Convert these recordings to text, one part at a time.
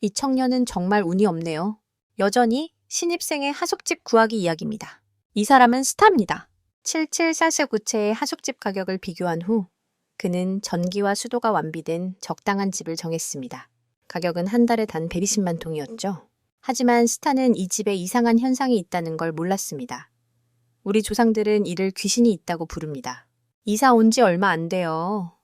이 청년은 정말 운이 없네요. 여전히 신입생의 하숙집 구하기 이야기입니다. 이 사람은 스타입니다. 7744구체의 하숙집 가격을 비교한 후 그는 전기와 수도가 완비된 적당한 집을 정했습니다. 가격은 한 달에 단 120만 통이었죠. 하지만 스타는 이 집에 이상한 현상이 있다는 걸 몰랐습니다. 우리 조상들은 이를 귀신이 있다고 부릅니다. 이사 온 지 얼마 안 돼요.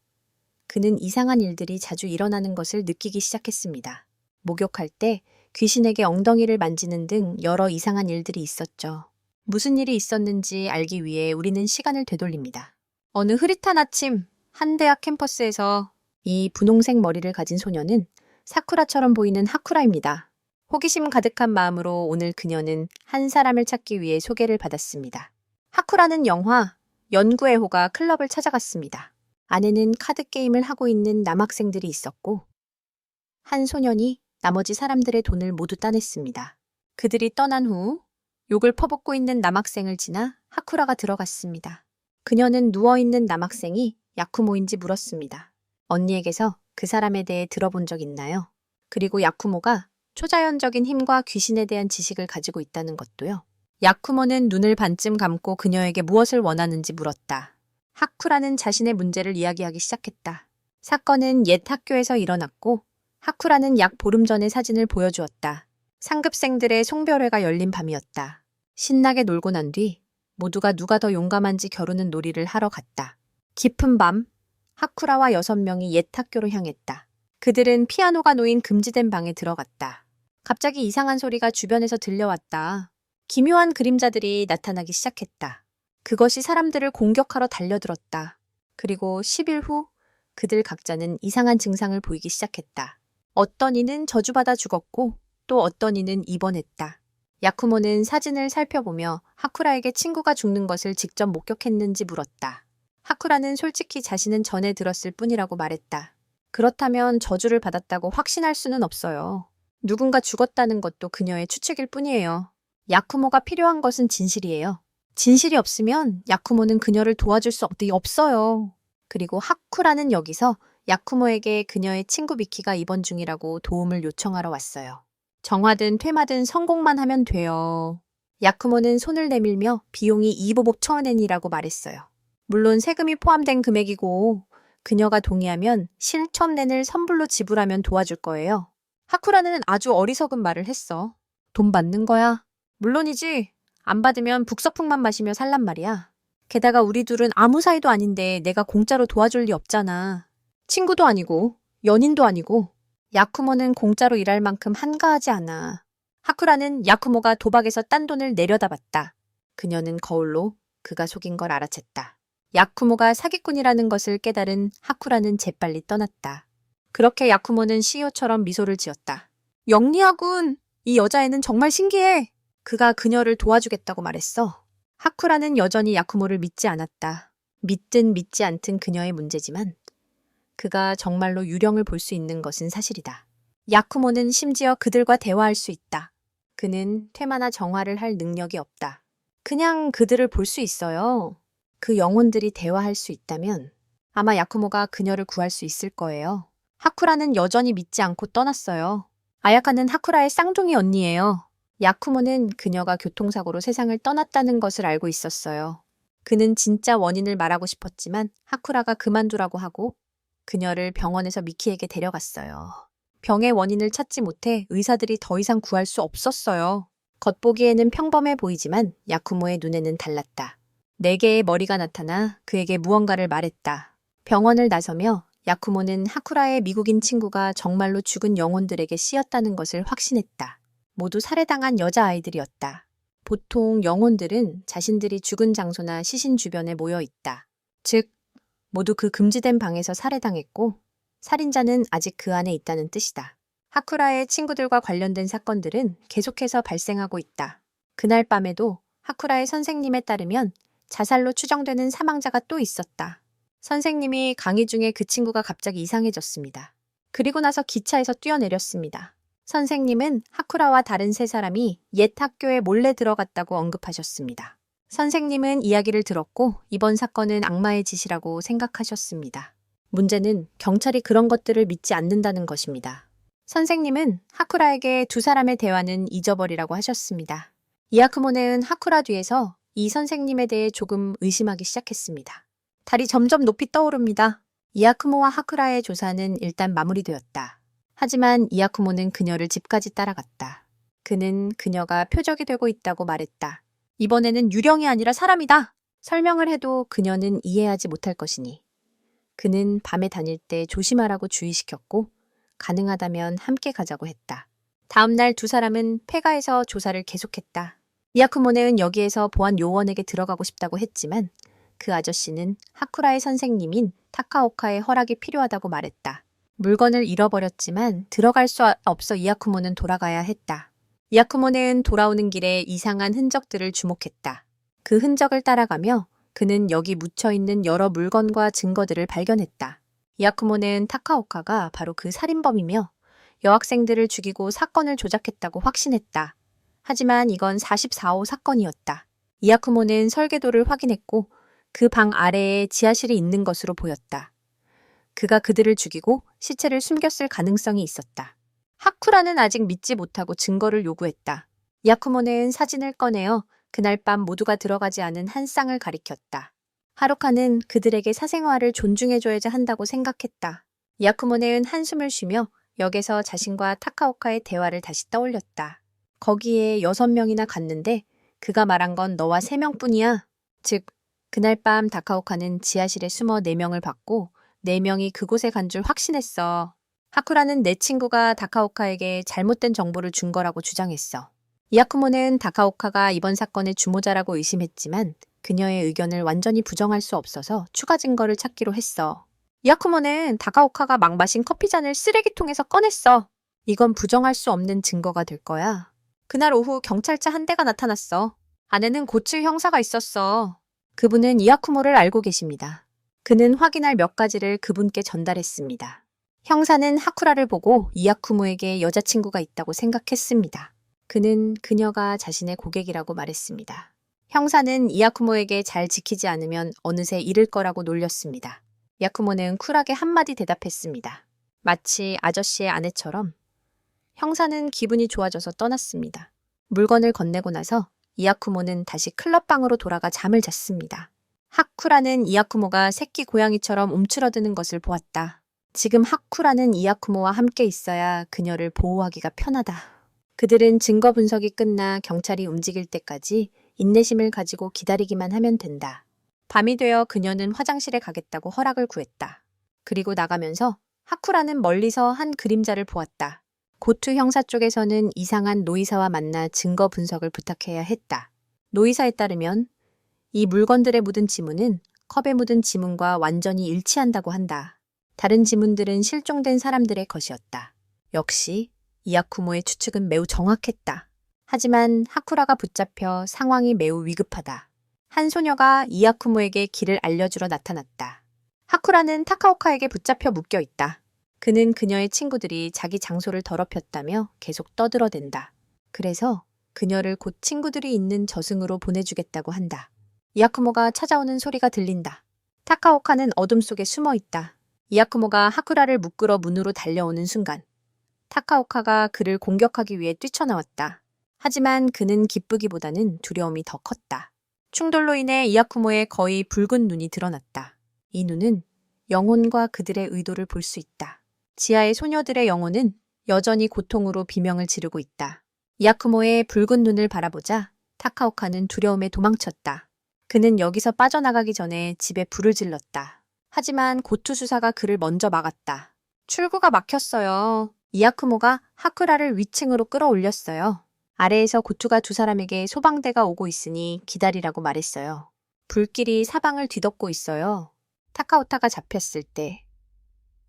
그는 이상한 일들이 자주 일어나는 것을 느끼기 시작했습니다. 목욕할 때 귀신에게 엉덩이를 만지는 등 여러 이상한 일들이 있었죠. 무슨 일이 있었는지 알기 위해 우리는 시간을 되돌립니다. 어느 흐릿한 아침, 한 대학 캠퍼스에서 이 분홍색 머리를 가진 소녀는 사쿠라처럼 보이는 하쿠라입니다. 호기심 가득한 마음으로 오늘 그녀는 한 사람을 찾기 위해 소개를 받았습니다. 하쿠라는 영화 연구의 호가 클럽을 찾아갔습니다. 안에는 카드 게임을 하고 있는 남학생들이 있었고 한 소년이 나머지 사람들의 돈을 모두 따냈습니다. 그들이 떠난 후 욕을 퍼붓고 있는 남학생을 지나 하쿠라가 들어갔습니다. 그녀는 누워있는 남학생이 야쿠모인지 물었습니다. 언니에게서 그 사람에 대해 들어본 적 있나요? 그리고 야쿠모가 초자연적인 힘과 귀신에 대한 지식을 가지고 있다는 것도요. 야쿠모는 눈을 반쯤 감고 그녀에게 무엇을 원하는지 물었다. 하쿠라는 자신의 문제를 이야기하기 시작했다. 사건은 옛 학교에서 일어났고 하쿠라는 약 보름 전의 사진을 보여주었다. 상급생들의 송별회가 열린 밤이었다. 신나게 놀고 난 뒤 모두가 누가 더 용감한지 겨루는 놀이를 하러 갔다. 깊은 밤, 하쿠라와 6명이 옛 학교로 향했다. 그들은 피아노가 놓인 금지된 방에 들어갔다. 갑자기 이상한 소리가 주변에서 들려왔다. 기묘한 그림자들이 나타나기 시작했다. 그것이 사람들을 공격하러 달려들었다. 그리고 10일 후 그들 각자는 이상한 증상을 보이기 시작했다. 어떤 이는 저주받아 죽었고 또 어떤 이는 입원했다. 야쿠모는 사진을 살펴보며 하쿠라에게 친구가 죽는 것을 직접 목격했는지 물었다. 하쿠라는 솔직히 자신은 전에 들었을 뿐이라고 말했다. 그렇다면 저주를 받았다고 확신할 수는 없어요. 누군가 죽었다는 것도 그녀의 추측일 뿐이에요. 야쿠모가 필요한 것은 진실이에요. 진실이 없으면 야쿠모는 그녀를 도와줄 수 없어요. 그리고 하쿠라는 여기서 야쿠모에게 그녀의 친구 미키가 입원 중이라고 도움을 요청하러 왔어요. 정화든 퇴마든 성공만 하면 돼요. 야쿠모는 손을 내밀며 비용이 2보복 1,000엔이라고 말했어요. 물론 세금이 포함된 금액이고 그녀가 동의하면 실천엔을 선불로 지불하면 도와줄 거예요. 하쿠라는 아주 어리석은 말을 했어. 돈 받는 거야? 물론이지. 안 받으면 북서풍만 마시며 살란 말이야. 게다가 우리 둘은 아무 사이도 아닌데 내가 공짜로 도와줄 리 없잖아. 친구도 아니고 연인도 아니고. 야쿠모는 공짜로 일할 만큼 한가하지 않아. 하쿠라는 야쿠모가 도박에서 딴 돈을 내려다봤다. 그녀는 거울로 그가 속인 걸 알아챘다. 야쿠모가 사기꾼이라는 것을 깨달은 하쿠라는 재빨리 떠났다. 그렇게 야쿠모는 CEO처럼 미소를 지었다. 영리하군. 이 여자애는 정말 신기해. 그가 그녀를 도와주겠다고 말했어. 하쿠라는 여전히 야쿠모를 믿지 않았다. 믿든 믿지 않든 그녀의 문제지만 그가 정말로 유령을 볼 수 있는 것은 사실이다. 야쿠모는 심지어 그들과 대화할 수 있다. 그는 퇴마나 정화를 할 능력이 없다. 그냥 그들을 볼 수 있어요. 그 영혼들이 대화할 수 있다면 아마 야쿠모가 그녀를 구할 수 있을 거예요. 하쿠라는 여전히 믿지 않고 떠났어요. 아야카는 하쿠라의 쌍둥이 언니예요. 야쿠모는 그녀가 교통사고로 세상을 떠났다는 것을 알고 있었어요. 그는 진짜 원인을 말하고 싶었지만 하쿠라가 그만두라고 하고 그녀를 병원에서 미키에게 데려갔어요. 병의 원인을 찾지 못해 의사들이 더 이상 구할 수 없었어요. 겉보기에는 평범해 보이지만 야쿠모의 눈에는 달랐다. 4개의 머리가 나타나 그에게 무언가를 말했다. 병원을 나서며 야쿠모는 하쿠라의 미국인 친구가 정말로 죽은 영혼들에게 씌었다는 것을 확신했다. 모두 살해당한 여자아이들이었다. 보통 영혼들은 자신들이 죽은 장소나 시신 주변에 모여 있다. 즉, 모두 그 금지된 방에서 살해당했고 살인자는 아직 그 안에 있다는 뜻이다. 하쿠라의 친구들과 관련된 사건들은 계속해서 발생하고 있다. 그날 밤에도 하쿠라의 선생님에 따르면 자살로 추정되는 사망자가 또 있었다. 선생님이 강의 중에 그 친구가 갑자기 이상해졌습니다. 그리고 나서 기차에서 뛰어내렸습니다. 선생님은 하쿠라와 다른 3사람이 옛 학교에 몰래 들어갔다고 언급하셨습니다. 선생님은 이야기를 들었고 이번 사건은 악마의 짓이라고 생각하셨습니다. 문제는 경찰이 그런 것들을 믿지 않는다는 것입니다. 선생님은 하쿠라에게 두 사람의 대화는 잊어버리라고 하셨습니다. 이아크모네는 하쿠라 뒤에서 이 선생님에 대해 조금 의심하기 시작했습니다. 달이 점점 높이 떠오릅니다. 이아크모와 하쿠라의 조사는 일단 마무리되었다. 하지만 이아크모는 그녀를 집까지 따라갔다. 그는 그녀가 표적이 되고 있다고 말했다. 이번에는 유령이 아니라 사람이다. 설명을 해도 그녀는 이해하지 못할 것이니. 그는 밤에 다닐 때 조심하라고 주의시켰고 가능하다면 함께 가자고 했다. 다음 날 두 사람은 폐가에서 조사를 계속했다. 이아크모네는 여기에서 보안 요원에게 들어가고 싶다고 했지만 그 아저씨는 하쿠라의 선생님인 타카오카의 허락이 필요하다고 말했다. 물건을 잃어버렸지만 들어갈 수 없어 이아크모는 돌아가야 했다. 이아크모네는 돌아오는 길에 이상한 흔적들을 주목했다. 그 흔적을 따라가며 그는 여기 묻혀있는 여러 물건과 증거들을 발견했다. 이아크모네는 타카오카가 바로 그 살인범이며 여학생들을 죽이고 사건을 조작했다고 확신했다. 하지만 이건 44호 사건이었다. 이아크모는 설계도를 확인했고 그 방 아래에 지하실이 있는 것으로 보였다. 그가 그들을 죽이고 시체를 숨겼을 가능성이 있었다. 하쿠라는 아직 믿지 못하고 증거를 요구했다. 이아크모는 사진을 꺼내어 그날 밤 모두가 들어가지 않은 한 쌍을 가리켰다. 하루카는 그들에게 사생활을 존중해줘야 한다고 생각했다. 이아크모는 한숨을 쉬며 역에서 자신과 타카오카의 대화를 다시 떠올렸다. 거기에 6명이나 갔는데 그가 말한 건 너와 3명뿐이야. 즉 그날 밤 타카오카는 지하실에 숨어 4명을 봤고 4명이 그곳에 간 줄 확신했어. 하쿠라는 내 친구가 타카오카에게 잘못된 정보를 준 거라고 주장했어. 이아크모는 타카오카가 이번 사건의 주모자라고 의심했지만 그녀의 의견을 완전히 부정할 수 없어서 추가 증거를 찾기로 했어. 이아크모는 타카오카가 막 마신 커피잔을 쓰레기통에서 꺼냈어. 이건 부정할 수 없는 증거가 될 거야. 그날 오후 경찰차 한 대가 나타났어. 안에는 고츠 형사가 있었어. 그분은 이아크모를 알고 계십니다. 그는 확인할 몇 가지를 그분께 전달했습니다. 형사는 하쿠라를 보고 이아크모에게 여자친구가 있다고 생각했습니다. 그는 그녀가 자신의 고객이라고 말했습니다. 형사는 이아크모에게 잘 지키지 않으면 어느새 잃을 거라고 놀렸습니다. 이아크모는 쿨하게 한마디 대답했습니다. 마치 아저씨의 아내처럼. 형사는 기분이 좋아져서 떠났습니다. 물건을 건네고 나서 이아크모는 다시 클럽방으로 돌아가 잠을 잤습니다. 하쿠라는 이아크모가 새끼 고양이처럼 움츠러드는 것을 보았다. 지금 하쿠라는 이아크모와 함께 있어야 그녀를 보호하기가 편하다. 그들은 증거 분석이 끝나 경찰이 움직일 때까지 인내심을 가지고 기다리기만 하면 된다. 밤이 되어 그녀는 화장실에 가겠다고 허락을 구했다. 그리고 나가면서 하쿠라는 멀리서 한 그림자를 보았다. 고투 형사 쪽에서는 이상한 노이사와 만나 증거 분석을 부탁해야 했다. 노이사에 따르면 이 물건들에 묻은 지문은 컵에 묻은 지문과 완전히 일치한다고 한다. 다른 지문들은 실종된 사람들의 것이었다. 역시 이아쿠모의 추측은 매우 정확했다. 하지만 하쿠라가 붙잡혀 상황이 매우 위급하다. 한 소녀가 이아쿠모에게 길을 알려주러 나타났다. 하쿠라는 타카오카에게 붙잡혀 묶여 있다. 그는 그녀의 친구들이 자기 장소를 더럽혔다며 계속 떠들어댄다. 그래서 그녀를 곧 친구들이 있는 저승으로 보내주겠다고 한다. 이아쿠모가 찾아오는 소리가 들린다. 타카오카는 어둠 속에 숨어 있다. 이아쿠모가 하쿠라를 묶으러 문으로 달려오는 순간 타카오카가 그를 공격하기 위해 뛰쳐나왔다. 하지만 그는 기쁘기보다는 두려움이 더 컸다. 충돌로 인해 이아쿠모의 거의 붉은 눈이 드러났다. 이 눈은 영혼과 그들의 의도를 볼 수 있다. 지하의 소녀들의 영혼은 여전히 고통으로 비명을 지르고 있다. 이아쿠모의 붉은 눈을 바라보자 타카오카는 두려움에 도망쳤다. 그는 여기서 빠져나가기 전에 집에 불을 질렀다. 하지만 고투 수사가 그를 먼저 막았다. 출구가 막혔어요. 이아쿠모가 하쿠라를 위층으로 끌어올렸어요. 아래에서 고투가 두 사람에게 소방대가 오고 있으니 기다리라고 말했어요. 불길이 사방을 뒤덮고 있어요. 타카오타가 잡혔을 때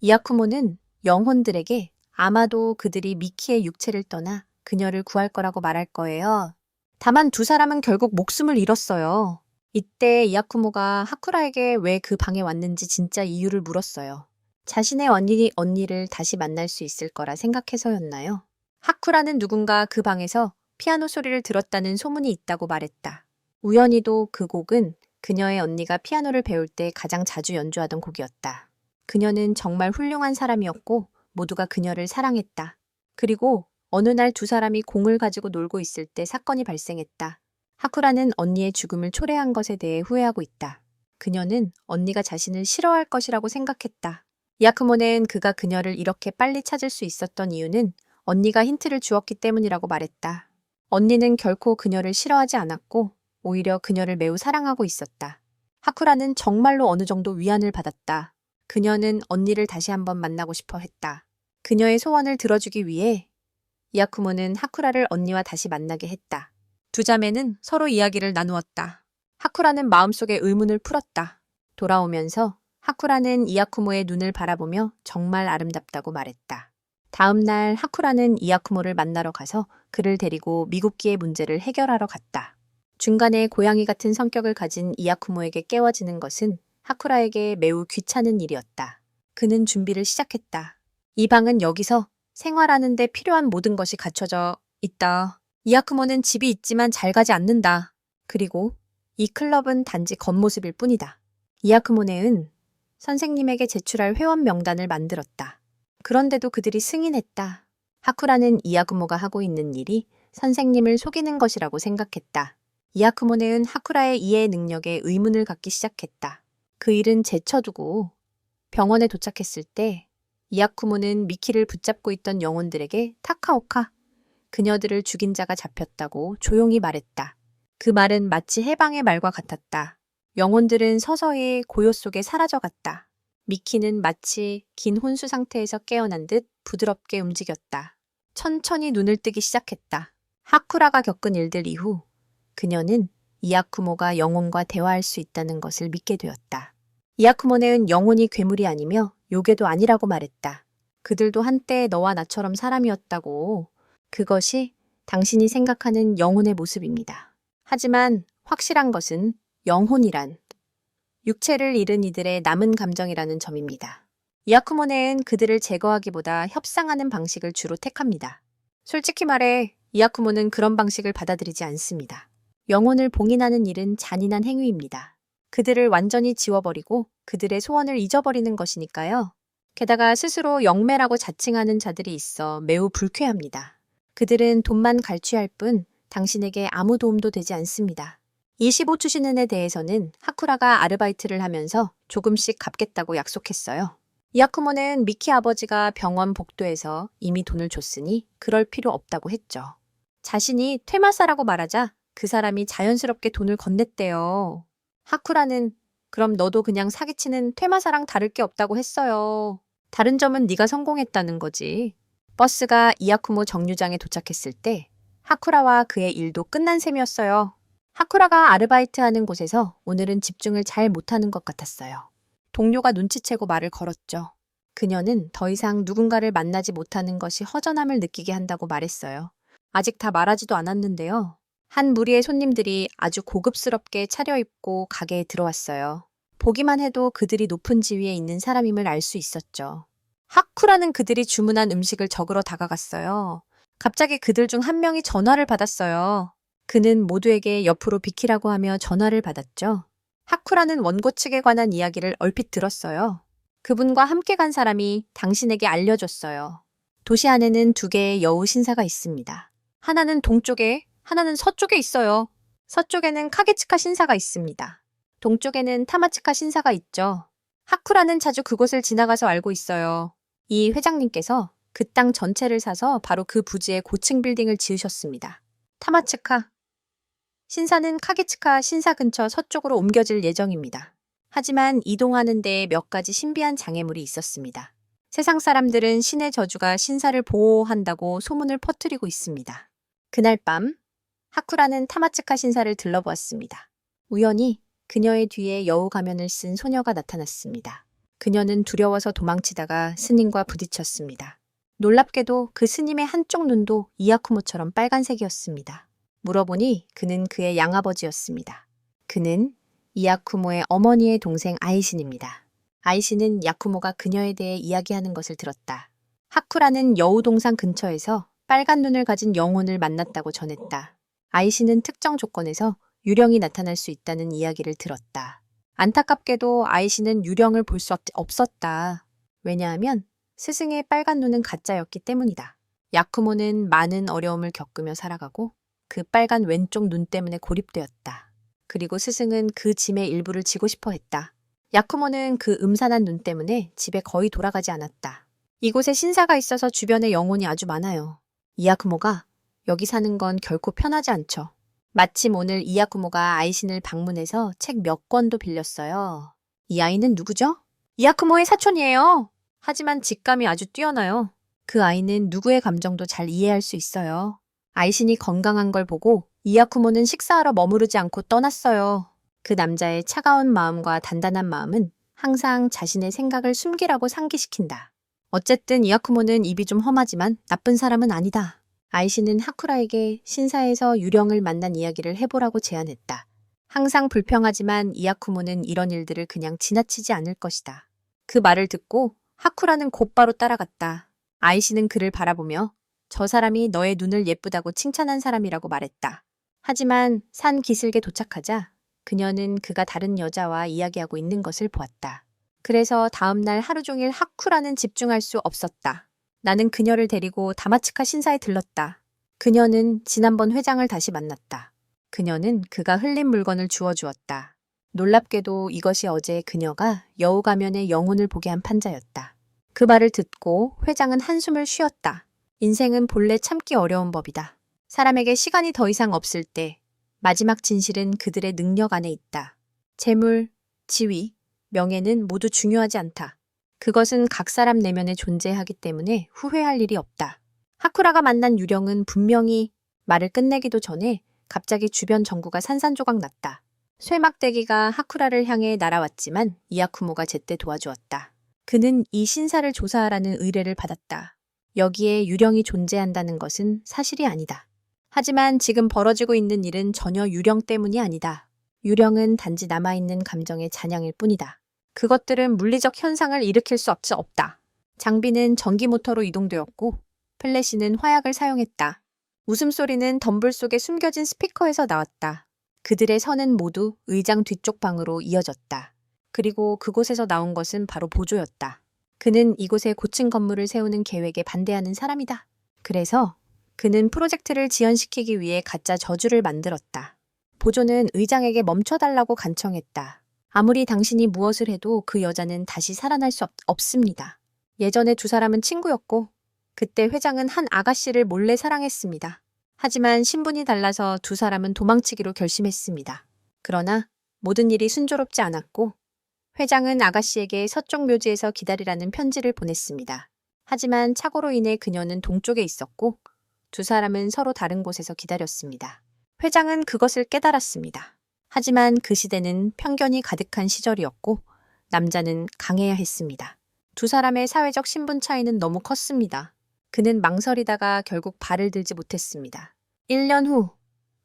이아쿠모는 영혼들에게 아마도 그들이 미키의 육체를 떠나 그녀를 구할 거라고 말할 거예요. 다만 두 사람은 결국 목숨을 잃었어요. 이때 이아쿠모가 하쿠라에게 왜 그 방에 왔는지 진짜 이유를 물었어요. 자신의 언니를 다시 만날 수 있을 거라 생각해서였나요? 하쿠라는 누군가 그 방에서 피아노 소리를 들었다는 소문이 있다고 말했다. 우연히도 그 곡은 그녀의 언니가 피아노를 배울 때 가장 자주 연주하던 곡이었다. 그녀는 정말 훌륭한 사람이었고 모두가 그녀를 사랑했다. 그리고 어느 날 두 사람이 공을 가지고 놀고 있을 때 사건이 발생했다. 하쿠라는 언니의 죽음을 초래한 것에 대해 후회하고 있다. 그녀는 언니가 자신을 싫어할 것이라고 생각했다. 야크모네는 그가 그녀를 이렇게 빨리 찾을 수 있었던 이유는 언니가 힌트를 주었기 때문이라고 말했다. 언니는 결코 그녀를 싫어하지 않았고 오히려 그녀를 매우 사랑하고 있었다. 하쿠라는 정말로 어느 정도 위안을 받았다. 그녀는 언니를 다시 한번 만나고 싶어 했다. 그녀의 소원을 들어주기 위해 이아쿠모는 하쿠라를 언니와 다시 만나게 했다. 두 자매는 서로 이야기를 나누었다. 하쿠라는 마음속의 의문을 풀었다. 돌아오면서 하쿠라는 이아쿠모의 눈을 바라보며 정말 아름답다고 말했다. 다음 날 하쿠라는 이아쿠모를 만나러 가서 그를 데리고 미국기의 문제를 해결하러 갔다. 중간에 고양이 같은 성격을 가진 이아쿠모에게 깨워지는 것은 하쿠라에게 매우 귀찮은 일이었다. 그는 준비를 시작했다. 이 방은 여기서 생활하는 데 필요한 모든 것이 갖춰져 있다. 이아쿠모는 집이 있지만 잘 가지 않는다. 그리고 이 클럽은 단지 겉모습일 뿐이다. 이아쿠모네는 선생님에게 제출할 회원 명단을 만들었다. 그런데도 그들이 승인했다. 하쿠라는 이아쿠모가 하고 있는 일이 선생님을 속이는 것이라고 생각했다. 이아쿠모네는 하쿠라의 이해 능력에 의문을 갖기 시작했다. 그 일은 제쳐두고 병원에 도착했을 때 이아쿠모는 미키를 붙잡고 있던 영혼들에게 타카오카, 그녀들을 죽인 자가 잡혔다고 조용히 말했다. 그 말은 마치 해방의 말과 같았다. 영혼들은 서서히 고요 속에 사라져갔다. 미키는 마치 긴 혼수 상태에서 깨어난 듯 부드럽게 움직였다. 천천히 눈을 뜨기 시작했다. 하쿠라가 겪은 일들 이후 그녀는 이아쿠모가 영혼과 대화할 수 있다는 것을 믿게 되었다. 이아쿠모네는 영혼이 괴물이 아니며 요괴도 아니라고 말했다. 그들도 한때 너와 나처럼 사람이었다고. 그것이 당신이 생각하는 영혼의 모습입니다. 하지만 확실한 것은 영혼이란 육체를 잃은 이들의 남은 감정이라는 점입니다. 이아쿠모네는 그들을 제거하기보다 협상하는 방식을 주로 택합니다. 솔직히 말해 이아쿠모는 그런 방식을 받아들이지 않습니다. 영혼을 봉인하는 일은 잔인한 행위입니다. 그들을 완전히 지워버리고 그들의 소원을 잊어버리는 것이니까요. 게다가 스스로 영매라고 자칭하는 자들이 있어 매우 불쾌합니다. 그들은 돈만 갈취할 뿐 당신에게 아무 도움도 되지 않습니다. 이 15추시는에 대해서는 하쿠라가 아르바이트를 하면서 조금씩 갚겠다고 약속했어요. 이아쿠모는 미키 아버지가 병원 복도에서 이미 돈을 줬으니 그럴 필요 없다고 했죠. 자신이 퇴마사라고 말하자 그 사람이 자연스럽게 돈을 건넸대요. 하쿠라는 그럼 너도 그냥 사기치는 퇴마사랑 다를 게 없다고 했어요. 다른 점은 네가 성공했다는 거지. 버스가 이아쿠모 정류장에 도착했을 때 하쿠라와 그의 일도 끝난 셈이었어요. 하쿠라가 아르바이트하는 곳에서 오늘은 집중을 잘 못하는 것 같았어요. 동료가 눈치채고 말을 걸었죠. 그녀는 더 이상 누군가를 만나지 못하는 것이 허전함을 느끼게 한다고 말했어요. 아직 다 말하지도 않았는데요. 한 무리의 손님들이 아주 고급스럽게 차려입고 가게에 들어왔어요. 보기만 해도 그들이 높은 지위에 있는 사람임을 알 수 있었죠. 하쿠라는 그들이 주문한 음식을 적으러 다가갔어요. 갑자기 그들 중 한 명이 전화를 받았어요. 그는 모두에게 옆으로 비키라고 하며 전화를 받았죠. 하쿠라는 원고 측에 관한 이야기를 얼핏 들었어요. 그분과 함께 간 사람이 당신에게 알려줬어요. 도시 안에는 두 개의 여우 신사가 있습니다. 하나는 동쪽에, 하나는 서쪽에 있어요. 서쪽에는 카게츠카 신사가 있습니다. 동쪽에는 타마츠카 신사가 있죠. 하쿠라는 자주 그곳을 지나가서 알고 있어요. 이 회장님께서 그 땅 전체를 사서 바로 그 부지에 고층 빌딩을 지으셨습니다. 타마츠카 신사는 카게츠카 신사 근처 서쪽으로 옮겨질 예정입니다. 하지만 이동하는 데에 몇 가지 신비한 장애물이 있었습니다. 세상 사람들은 신의 저주가 신사를 보호한다고 소문을 퍼뜨리고 있습니다. 그날 밤 하쿠라는 타마츠카 신사를 들러보았습니다. 우연히 그녀의 뒤에 여우 가면을 쓴 소녀가 나타났습니다. 그녀는 두려워서 도망치다가 스님과 부딪혔습니다. 놀랍게도 그 스님의 한쪽 눈도 이아쿠모처럼 빨간색이었습니다. 물어보니 그는 그의 양아버지였습니다. 그는 이아쿠모의 어머니의 동생 아이신입니다. 아이신은 야쿠모가 그녀에 대해 이야기하는 것을 들었다. 하쿠라는 여우동산 근처에서 빨간 눈을 가진 영혼을 만났다고 전했다. 아이신은 특정 조건에서 유령이 나타날 수 있다는 이야기를 들었다. 안타깝게도 아이신은 유령을 볼 수 없었다. 왜냐하면 스승의 빨간 눈은 가짜였기 때문이다. 야쿠모는 많은 어려움을 겪으며 살아가고 그 빨간 왼쪽 눈 때문에 고립되었다. 그리고 스승은 그 짐의 일부를 지고 싶어 했다. 야쿠모는 그 음산한 눈 때문에 집에 거의 돌아가지 않았다. 이곳에 신사가 있어서 주변에 영혼이 아주 많아요. 이야쿠모가 여기 사는 건 결코 편하지 않죠. 마침 오늘 이야쿠모가 아이신을 방문해서 책 몇 권도 빌렸어요. 이 아이는 누구죠? 이야쿠모의 사촌이에요. 하지만 직감이 아주 뛰어나요. 그 아이는 누구의 감정도 잘 이해할 수 있어요. 아이신이 건강한 걸 보고 이야쿠모는 식사하러 머무르지 않고 떠났어요. 그 남자의 차가운 마음과 단단한 마음은 항상 자신의 생각을 숨기라고 상기시킨다. 어쨌든 이야쿠모는 입이 좀 험하지만 나쁜 사람은 아니다. 아이신은 하쿠라에게 신사에서 유령을 만난 이야기를 해보라고 제안했다. 항상 불평하지만 이야쿠모는 이런 일들을 그냥 지나치지 않을 것이다. 그 말을 듣고 하쿠라는 곧바로 따라갔다. 아이신은 그를 바라보며 저 사람이 너의 눈을 예쁘다고 칭찬한 사람이라고 말했다. 하지만 산 기슭에 도착하자 그녀는 그가 다른 여자와 이야기하고 있는 것을 보았다. 그래서 다음 날 하루 종일 하쿠라는 집중할 수 없었다. 나는 그녀를 데리고 다마츠카 신사에 들렀다. 그녀는 지난번 회장을 다시 만났다. 그녀는 그가 흘린 물건을 주워주었다. 놀랍게도 이것이 어제 그녀가 여우 가면의 영혼을 보게 한 판자였다. 그 말을 듣고 회장은 한숨을 쉬었다. 인생은 본래 참기 어려운 법이다. 사람에게 시간이 더 이상 없을 때 마지막 진실은 그들의 능력 안에 있다. 재물, 지위, 명예는 모두 중요하지 않다. 그것은 각 사람 내면에 존재하기 때문에 후회할 일이 없다. 하쿠라가 만난 유령은 분명히 말을 끝내기도 전에 갑자기 주변 전구가 산산조각 났다. 쇠막대기가 하쿠라를 향해 날아왔지만 이야쿠모가 제때 도와주었다. 그는 이 신사를 조사하라는 의뢰를 받았다. 여기에 유령이 존재한다는 것은 사실이 아니다. 하지만 지금 벌어지고 있는 일은 전혀 유령 때문이 아니다. 유령은 단지 남아있는 감정의 잔향일 뿐이다. 그것들은 물리적 현상을 일으킬 수 없다. 장비는 전기 모터로 이동되었고 플래시는 화약을 사용했다. 웃음소리는 덤불 속에 숨겨진 스피커에서 나왔다. 그들의 선은 모두 의장 뒤쪽 방으로 이어졌다. 그리고 그곳에서 나온 것은 바로 보조였다. 그는 이곳에 고층 건물을 세우는 계획에 반대하는 사람이다. 그래서 그는 프로젝트를 지연시키기 위해 가짜 저주를 만들었다. 보조는 의장에게 멈춰달라고 간청했다. 아무리 당신이 무엇을 해도 그 여자는 다시 살아날 수 없습니다. 예전에 두 사람은 친구였고 그때 회장은 한 아가씨를 몰래 사랑했습니다. 하지만 신분이 달라서 두 사람은 도망치기로 결심했습니다. 그러나 모든 일이 순조롭지 않았고 회장은 아가씨에게 서쪽 묘지에서 기다리라는 편지를 보냈습니다. 하지만 착오로 인해 그녀는 동쪽에 있었고 두 사람은 서로 다른 곳에서 기다렸습니다. 회장은 그것을 깨달았습니다. 하지만 그 시대는 편견이 가득한 시절이었고 남자는 강해야 했습니다. 두 사람의 사회적 신분 차이는 너무 컸습니다. 그는 망설이다가 결국 발을 들지 못했습니다. 1년 후,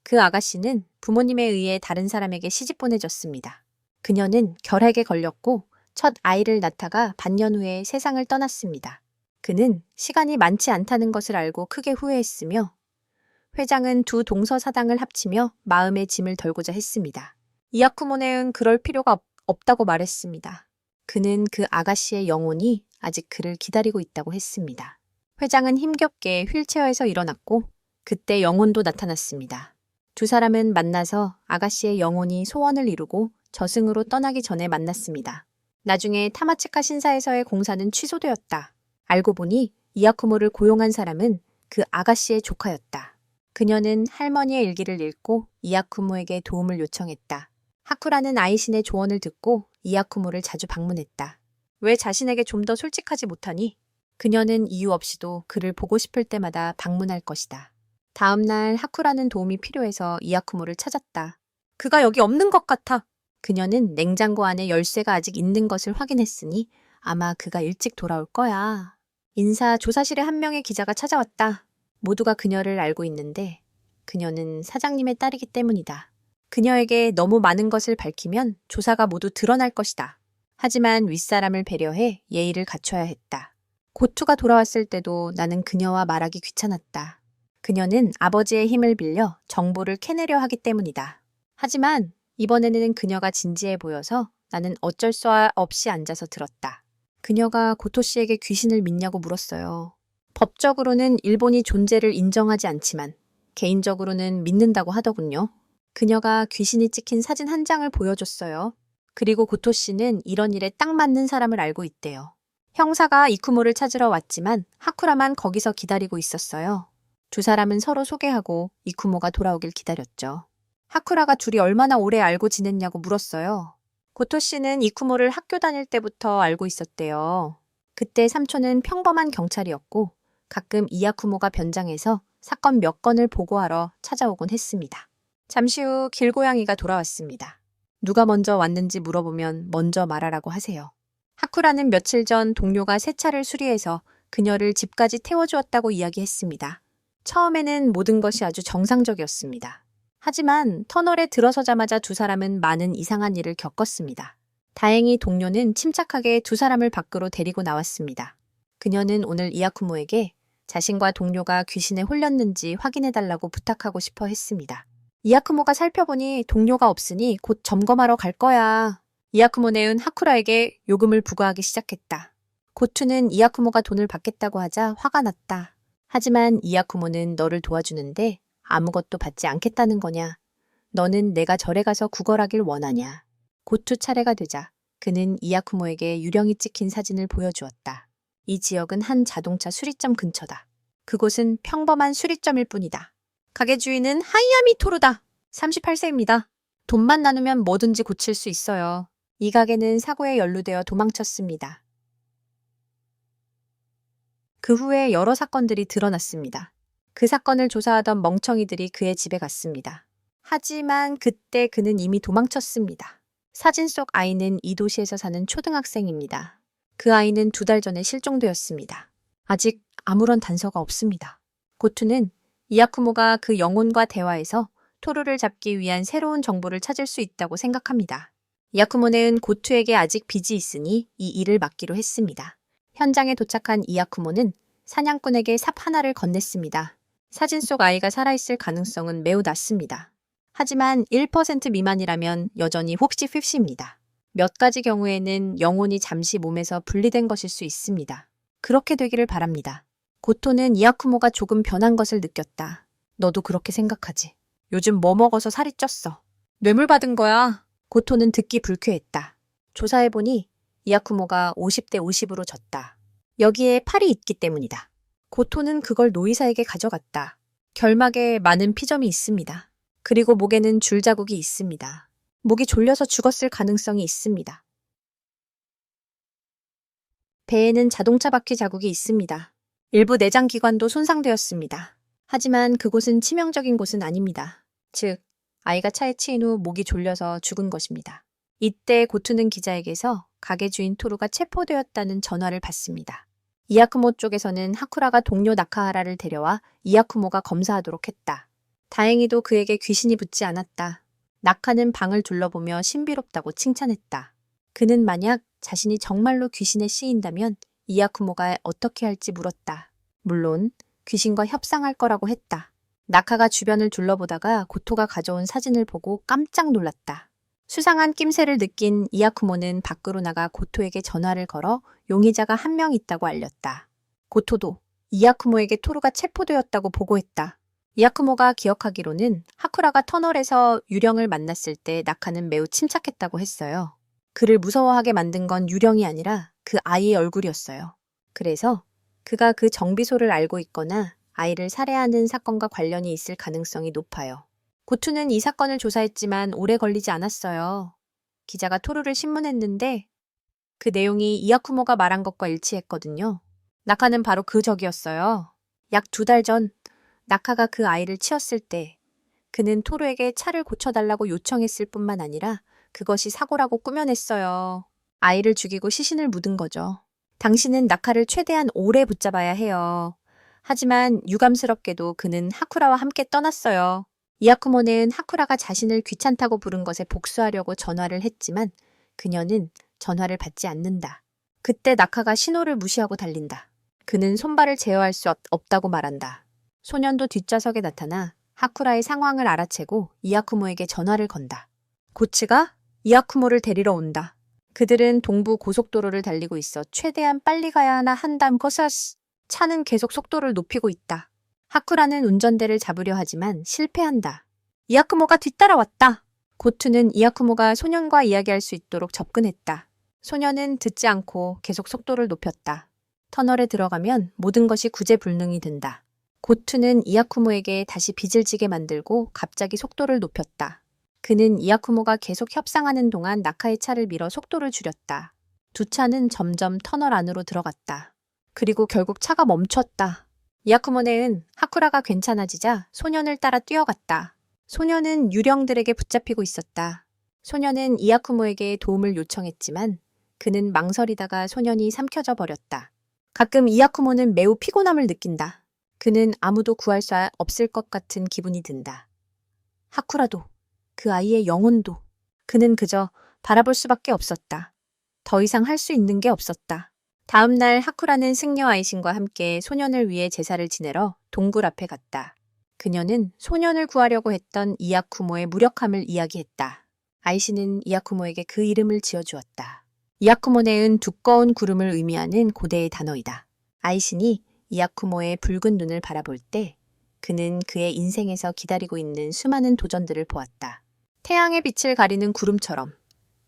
그 아가씨는 부모님에 의해 다른 사람에게 시집 보내졌습니다. 그녀는 결핵에 걸렸고 첫 아이를 낳다가 반년 후에 세상을 떠났습니다. 그는 시간이 많지 않다는 것을 알고 크게 후회했으며 회장은 두 동서사당을 합치며 마음의 짐을 덜고자 했습니다. 이야쿠모네는 그럴 필요가 없다고 말했습니다. 그는 그 아가씨의 영혼이 아직 그를 기다리고 있다고 했습니다. 회장은 힘겹게 휠체어에서 일어났고 그때 영혼도 나타났습니다. 두 사람은 만나서 아가씨의 영혼이 소원을 이루고 저승으로 떠나기 전에 만났습니다. 나중에 타마츠카 신사에서의 공사는 취소되었다. 알고 보니 이야쿠모를 고용한 사람은 그 아가씨의 조카였다. 그녀는 할머니의 일기를 읽고 이야쿠모에게 도움을 요청했다. 하쿠라는 아이신의 조언을 듣고 이야쿠모를 자주 방문했다. 왜 자신에게 좀 더 솔직하지 못하니? 그녀는 이유 없이도 그를 보고 싶을 때마다 방문할 것이다. 다음 날 하쿠라는 도움이 필요해서 이야쿠모를 찾았다. 그가 여기 없는 것 같아. 그녀는 냉장고 안에 열쇠가 아직 있는 것을 확인했으니 아마 그가 일찍 돌아올 거야. 인사 조사실에 한 명의 기자가 찾아왔다. 모두가 그녀를 알고 있는데 그녀는 사장님의 딸이기 때문이다. 그녀에게 너무 많은 것을 밝히면 조사가 모두 드러날 것이다. 하지만 윗사람을 배려해 예의를 갖춰야 했다. 고투가 돌아왔을 때도 나는 그녀와 말하기 귀찮았다. 그녀는 아버지의 힘을 빌려 정보를 캐내려 하기 때문이다. 하지만 이번에는 그녀가 진지해 보여서 나는 어쩔 수 없이 앉아서 들었다. 그녀가 고토 씨에게 귀신을 믿냐고 물었어요. 법적으로는 일본이 존재를 인정하지 않지만 개인적으로는 믿는다고 하더군요. 그녀가 귀신이 찍힌 사진 한 장을 보여줬어요. 그리고 고토 씨는 이런 일에 딱 맞는 사람을 알고 있대요. 형사가 이쿠모를 찾으러 왔지만 하쿠라만 거기서 기다리고 있었어요. 두 사람은 서로 소개하고 이쿠모가 돌아오길 기다렸죠. 하쿠라가 둘이 얼마나 오래 알고 지냈냐고 물었어요. 고토 씨는 이쿠모를 학교 다닐 때부터 알고 있었대요. 그때 삼촌은 평범한 경찰이었고 가끔 이야쿠모가 변장해서 사건 몇 건을 보고하러 찾아오곤 했습니다. 잠시 후 길고양이가 돌아왔습니다. 누가 먼저 왔는지 물어보면 먼저 말하라고 하세요. 하쿠라는 며칠 전 동료가 새 차를 수리해서 그녀를 집까지 태워주었다고 이야기했습니다. 처음에는 모든 것이 아주 정상적이었습니다. 하지만 터널에 들어서자마자 두 사람은 많은 이상한 일을 겪었습니다. 다행히 동료는 침착하게 두 사람을 밖으로 데리고 나왔습니다. 그녀는 오늘 이야쿠모에게 자신과 동료가 귀신에 홀렸는지 확인해달라고 부탁하고 싶어 했습니다. 이야쿠모가 살펴보니 동료가 없으니 곧 점검하러 갈 거야. 이야쿠모네는 하쿠라에게 요금을 부과하기 시작했다. 고투는 이야쿠모가 돈을 받겠다고 하자 화가 났다. 하지만 이야쿠모는 너를 도와주는데 아무것도 받지 않겠다는 거냐? 너는 내가 절에 가서 구걸하길 원하냐? 고투 차례가 되자 그는 이야쿠모에게 유령이 찍힌 사진을 보여주었다. 이 지역은 한 자동차 수리점 근처다. 그곳은 평범한 수리점일 뿐이다. 가게 주인은 하이야미 토루다. 38세입니다. 돈만 나누면 뭐든지 고칠 수 있어요. 이 가게는 사고에 연루되어 도망쳤습니다. 그 후에 여러 사건들이 드러났습니다. 그 사건을 조사하던 멍청이들이 그의 집에 갔습니다. 하지만 그때 그는 이미 도망쳤습니다. 사진 속 아이는 이 도시에서 사는 초등학생입니다. 그 아이는 2달 전에 실종되었습니다. 아직 아무런 단서가 없습니다. 고투는 이야쿠모가 그 영혼과 대화해서 토루를 잡기 위한 새로운 정보를 찾을 수 있다고 생각합니다. 이야쿠모는 고투에게 아직 빚이 있으니 이 일을 맡기로 했습니다. 현장에 도착한 이야쿠모는 사냥꾼에게 삽 하나를 건넸습니다. 사진 속 아이가 살아있을 가능성은 매우 낮습니다. 하지만 1% 미만이라면 여전히 혹시피시입니다. 몇 가지 경우에는 영혼이 잠시 몸에서 분리된 것일 수 있습니다. 그렇게 되기를 바랍니다. 고토는 이야쿠모가 조금 변한 것을 느꼈다. 너도 그렇게 생각하지? 요즘 뭐 먹어서 살이 쪘어. 뇌물 받은 거야. 고토는 듣기 불쾌했다. 조사해보니 이야쿠모가 50대 50으로 졌다. 여기에 팔이 있기 때문이다. 고토는 그걸 노이사에게 가져갔다. 결막에 많은 피점이 있습니다. 그리고 목에는 줄자국이 있습니다. 목이 졸려서 죽었을 가능성이 있습니다. 배에는 자동차 바퀴 자국이 있습니다. 일부 내장 기관도 손상되었습니다. 하지만 그곳은 치명적인 곳은 아닙니다. 즉, 아이가 차에 치인 후 목이 졸려서 죽은 것입니다. 이때 고투는 기자에게서 가게 주인 토루가 체포되었다는 전화를 받습니다. 이야쿠모 쪽에서는 하쿠라가 동료 나카하라를 데려와 이야쿠모가 검사하도록 했다. 다행히도 그에게 귀신이 붙지 않았다. 나카는 방을 둘러보며 신비롭다고 칭찬했다. 그는 만약 자신이 정말로 귀신에 씌인다면 이야쿠모가 어떻게 할지 물었다. 물론 귀신과 협상할 거라고 했다. 나카가 주변을 둘러보다가 고토가 가져온 사진을 보고 깜짝 놀랐다. 수상한 낌새를 느낀 이야쿠모는 밖으로 나가 고토에게 전화를 걸어 용의자가 한 명 있다고 알렸다. 고토도 이야쿠모에게 토루가 체포되었다고 보고했다. 이야쿠모가 기억하기로는 하쿠라가 터널에서 유령을 만났을 때 나카는 매우 침착했다고 했어요. 그를 무서워하게 만든 건 유령이 아니라 그 아이의 얼굴이었어요. 그래서 그가 그 정비소를 알고 있거나 아이를 살해하는 사건과 관련이 있을 가능성이 높아요. 고투는 이 사건을 조사했지만 오래 걸리지 않았어요. 기자가 토루를 신문했는데 그 내용이 이야쿠모가 말한 것과 일치했거든요. 나카는 바로 그 적이었어요. 약 2달 전 나카가 그 아이를 치었을 때 그는 토루에게 차를 고쳐달라고 요청했을 뿐만 아니라 그것이 사고라고 꾸며냈어요. 아이를 죽이고 시신을 묻은 거죠. 당신은 나카를 최대한 오래 붙잡아야 해요. 하지만 유감스럽게도 그는 하쿠라와 함께 떠났어요. 이야쿠모네는 하쿠라가 자신을 귀찮다고 부른 것에 복수하려고 전화를 했지만 그녀는 전화를 받지 않는다. 그때 나카가 신호를 무시하고 달린다. 그는 손발을 제어할 수 없다고 말한다. 소년도 뒷좌석에 나타나 하쿠라의 상황을 알아채고 이야쿠모에게 전화를 건다. 고츠가 이야쿠모를 데리러 온다. 그들은 동부 고속도로를 달리고 있어 최대한 빨리 가야 한다는 것을 차는 계속 속도를 높이고 있다. 하쿠라는 운전대를 잡으려 하지만 실패한다. 이야쿠모가 뒤따라왔다. 고투는 이야쿠모가 소년과 이야기할 수 있도록 접근했다. 소년은 듣지 않고 계속 속도를 높였다. 터널에 들어가면 모든 것이 구제불능이 된다. 고투는 이야쿠모에게 다시 빚을 지게 만들고 갑자기 속도를 높였다. 그는 이야쿠모가 계속 협상하는 동안 나카의 차를 밀어 속도를 줄였다. 두 차는 점점 터널 안으로 들어갔다. 그리고 결국 차가 멈췄다. 이야쿠모네는 하쿠라가 괜찮아지자 소년을 따라 뛰어갔다. 소년은 유령들에게 붙잡히고 있었다. 소년은 이야쿠모에게 도움을 요청했지만 그는 망설이다가 소년이 삼켜져 버렸다. 가끔 이야쿠모는 매우 피곤함을 느낀다. 그는 아무도 구할 수 없을 것 같은 기분이 든다. 하쿠라도, 그 아이의 영혼도, 그는 그저 바라볼 수밖에 없었다. 더 이상 할 수 있는 게 없었다. 다음 날 하쿠라는 승려 아이신과 함께 소년을 위해 제사를 지내러 동굴 앞에 갔다. 그녀는 소년을 구하려고 했던 이야쿠모의 무력함을 이야기했다. 아이신은 이야쿠모에게 그 이름을 지어주었다. 이야쿠모네은 두꺼운 구름을 의미하는 고대의 단어이다. 아이신이 이야쿠모의 붉은 눈을 바라볼 때 그는 그의 인생에서 기다리고 있는 수많은 도전들을 보았다. 태양의 빛을 가리는 구름처럼.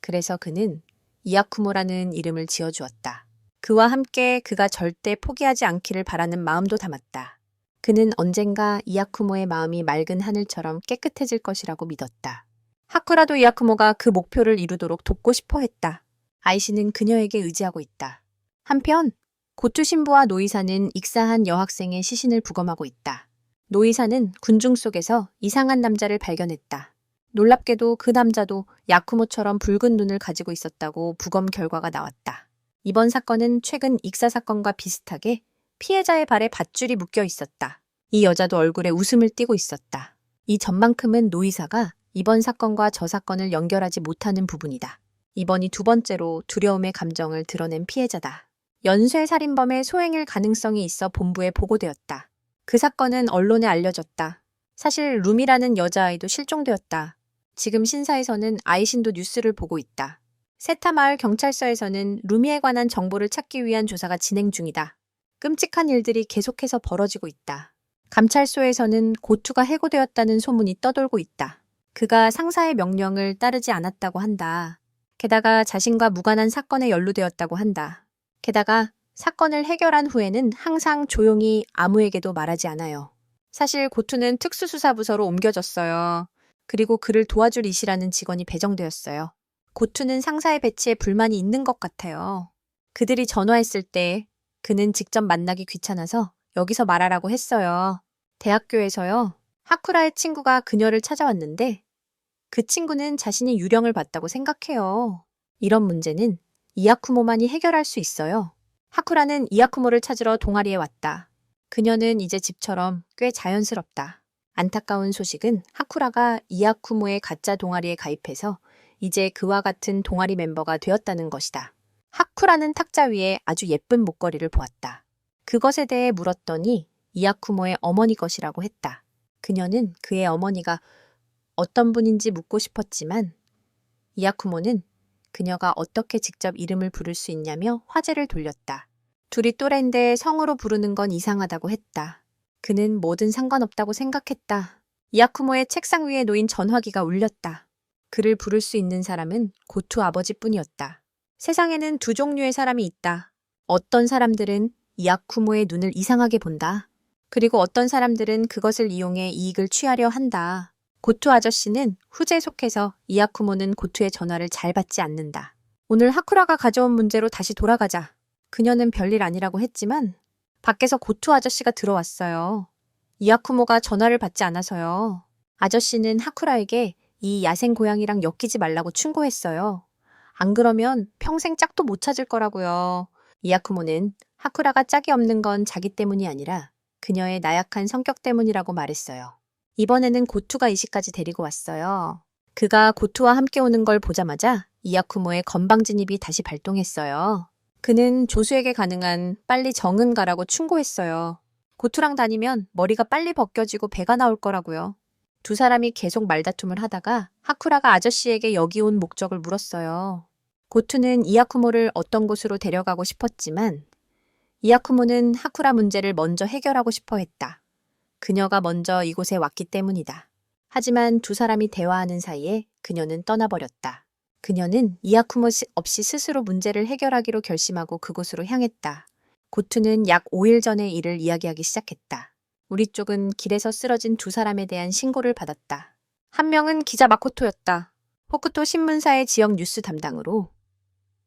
그래서 그는 이야쿠모라는 이름을 지어주었다. 그와 함께 그가 절대 포기하지 않기를 바라는 마음도 담았다. 그는 언젠가 이야쿠모의 마음이 맑은 하늘처럼 깨끗해질 것이라고 믿었다. 하쿠라도 이야쿠모가 그 목표를 이루도록 돕고 싶어 했다. 아이시는 그녀에게 의지하고 있다. 한편 고투 신부와 노이사는 익사한 여학생의 시신을 부검하고 있다. 노이사는 군중 속에서 이상한 남자를 발견했다. 놀랍게도 그 남자도 야쿠모처럼 붉은 눈을 가지고 있었다고 부검 결과가 나왔다. 이번 사건은 최근 익사 사건과 비슷하게 피해자의 발에 밧줄이 묶여 있었다. 이 여자도 얼굴에 웃음을 띠고 있었다. 이 점만큼은 노이사가 이번 사건과 저 사건을 연결하지 못하는 부분이다. 이번이 두 번째로 두려움의 감정을 드러낸 피해자다. 연쇄 살인범의 소행일 가능성이 있어 본부에 보고되었다. 그 사건은 언론에 알려졌다. 사실 루미라는 여자아이도 실종되었다. 지금 신사에서는 아이신도 뉴스를 보고 있다. 세타마을 경찰서에서는 루미에 관한 정보를 찾기 위한 조사가 진행 중이다. 끔찍한 일들이 계속해서 벌어지고 있다. 감찰소에서는 고투가 해고되었다는 소문이 떠돌고 있다. 그가 상사의 명령을 따르지 않았다고 한다. 게다가 자신과 무관한 사건에 연루되었다고 한다. 게다가 사건을 해결한 후에는 항상 조용히 아무에게도 말하지 않아요. 사실 고투는 특수수사부서로 옮겨졌어요. 그리고 그를 도와줄 이시라는 직원이 배정되었어요. 고투는 상사의 배치에 불만이 있는 것 같아요. 그들이 전화했을 때 그는 직접 만나기 귀찮아서 여기서 말하라고 했어요. 대학교에서요. 하쿠라의 친구가 그녀를 찾아왔는데 그 친구는 자신이 유령을 봤다고 생각해요. 이런 문제는 이야쿠모만이 해결할 수 있어요. 하쿠라는 이야쿠모를 찾으러 동아리에 왔다. 그녀는 이제 집처럼 꽤 자연스럽다. 안타까운 소식은 하쿠라가 이야쿠모의 가짜 동아리에 가입해서 이제 그와 같은 동아리 멤버가 되었다는 것이다. 하쿠라는 탁자 위에 아주 예쁜 목걸이를 보았다. 그것에 대해 물었더니 이야쿠모의 어머니 것이라고 했다. 그녀는 그의 어머니가 어떤 분인지 묻고 싶었지만 이야쿠모는 그녀가 어떻게 직접 이름을 부를 수 있냐며 화제를 돌렸다. 둘이 또래인데 성으로 부르는 건 이상하다고 했다. 그는 뭐든 상관없다고 생각했다. 이야쿠모의 책상 위에 놓인 전화기가 울렸다. 그를 부를 수 있는 사람은 고투 아버지뿐이었다. 세상에는 두 종류의 사람이 있다. 어떤 사람들은 이야쿠모의 눈을 이상하게 본다. 그리고 어떤 사람들은 그것을 이용해 이익을 취하려 한다. 고투 아저씨는 후제에 속해서 이야쿠모는 고투의 전화를 잘 받지 않는다. 오늘 하쿠라가 가져온 문제로 다시 돌아가자. 그녀는 별일 아니라고 했지만 밖에서 고투 아저씨가 들어왔어요. 이야쿠모가 전화를 받지 않아서요. 아저씨는 하쿠라에게 이 야생 고양이랑 엮이지 말라고 충고했어요. 안 그러면 평생 짝도 못 찾을 거라고요. 이야쿠모는 하쿠라가 짝이 없는 건 자기 때문이 아니라 그녀의 나약한 성격 때문이라고 말했어요. 이번에는 고투가 이시까지 데리고 왔어요. 그가 고투와 함께 오는 걸 보자마자 이야쿠모의 건방진입이 다시 발동했어요. 그는 조수에게 가능한 빨리 정은 가라고 충고했어요. 고투랑 다니면 머리가 빨리 벗겨지고 배가 나올 거라고요. 두 사람이 계속 말다툼을 하다가 하쿠라가 아저씨에게 여기 온 목적을 물었어요. 고투는 이야쿠모를 어떤 곳으로 데려가고 싶었지만 이야쿠모는 하쿠라 문제를 먼저 해결하고 싶어 했다. 그녀가 먼저 이곳에 왔기 때문이다. 하지만 두 사람이 대화하는 사이에 그녀는 떠나버렸다. 그녀는 이야쿠모 없이 스스로 문제를 해결하기로 결심하고 그곳으로 향했다. 고투는 약 5일 전의 일을 이야기하기 시작했다. 우리 쪽은 길에서 쓰러진 두 사람에 대한 신고를 받았다. 한 명은 기자 마코토였다. 호쿠토 신문사의 지역 뉴스 담당으로.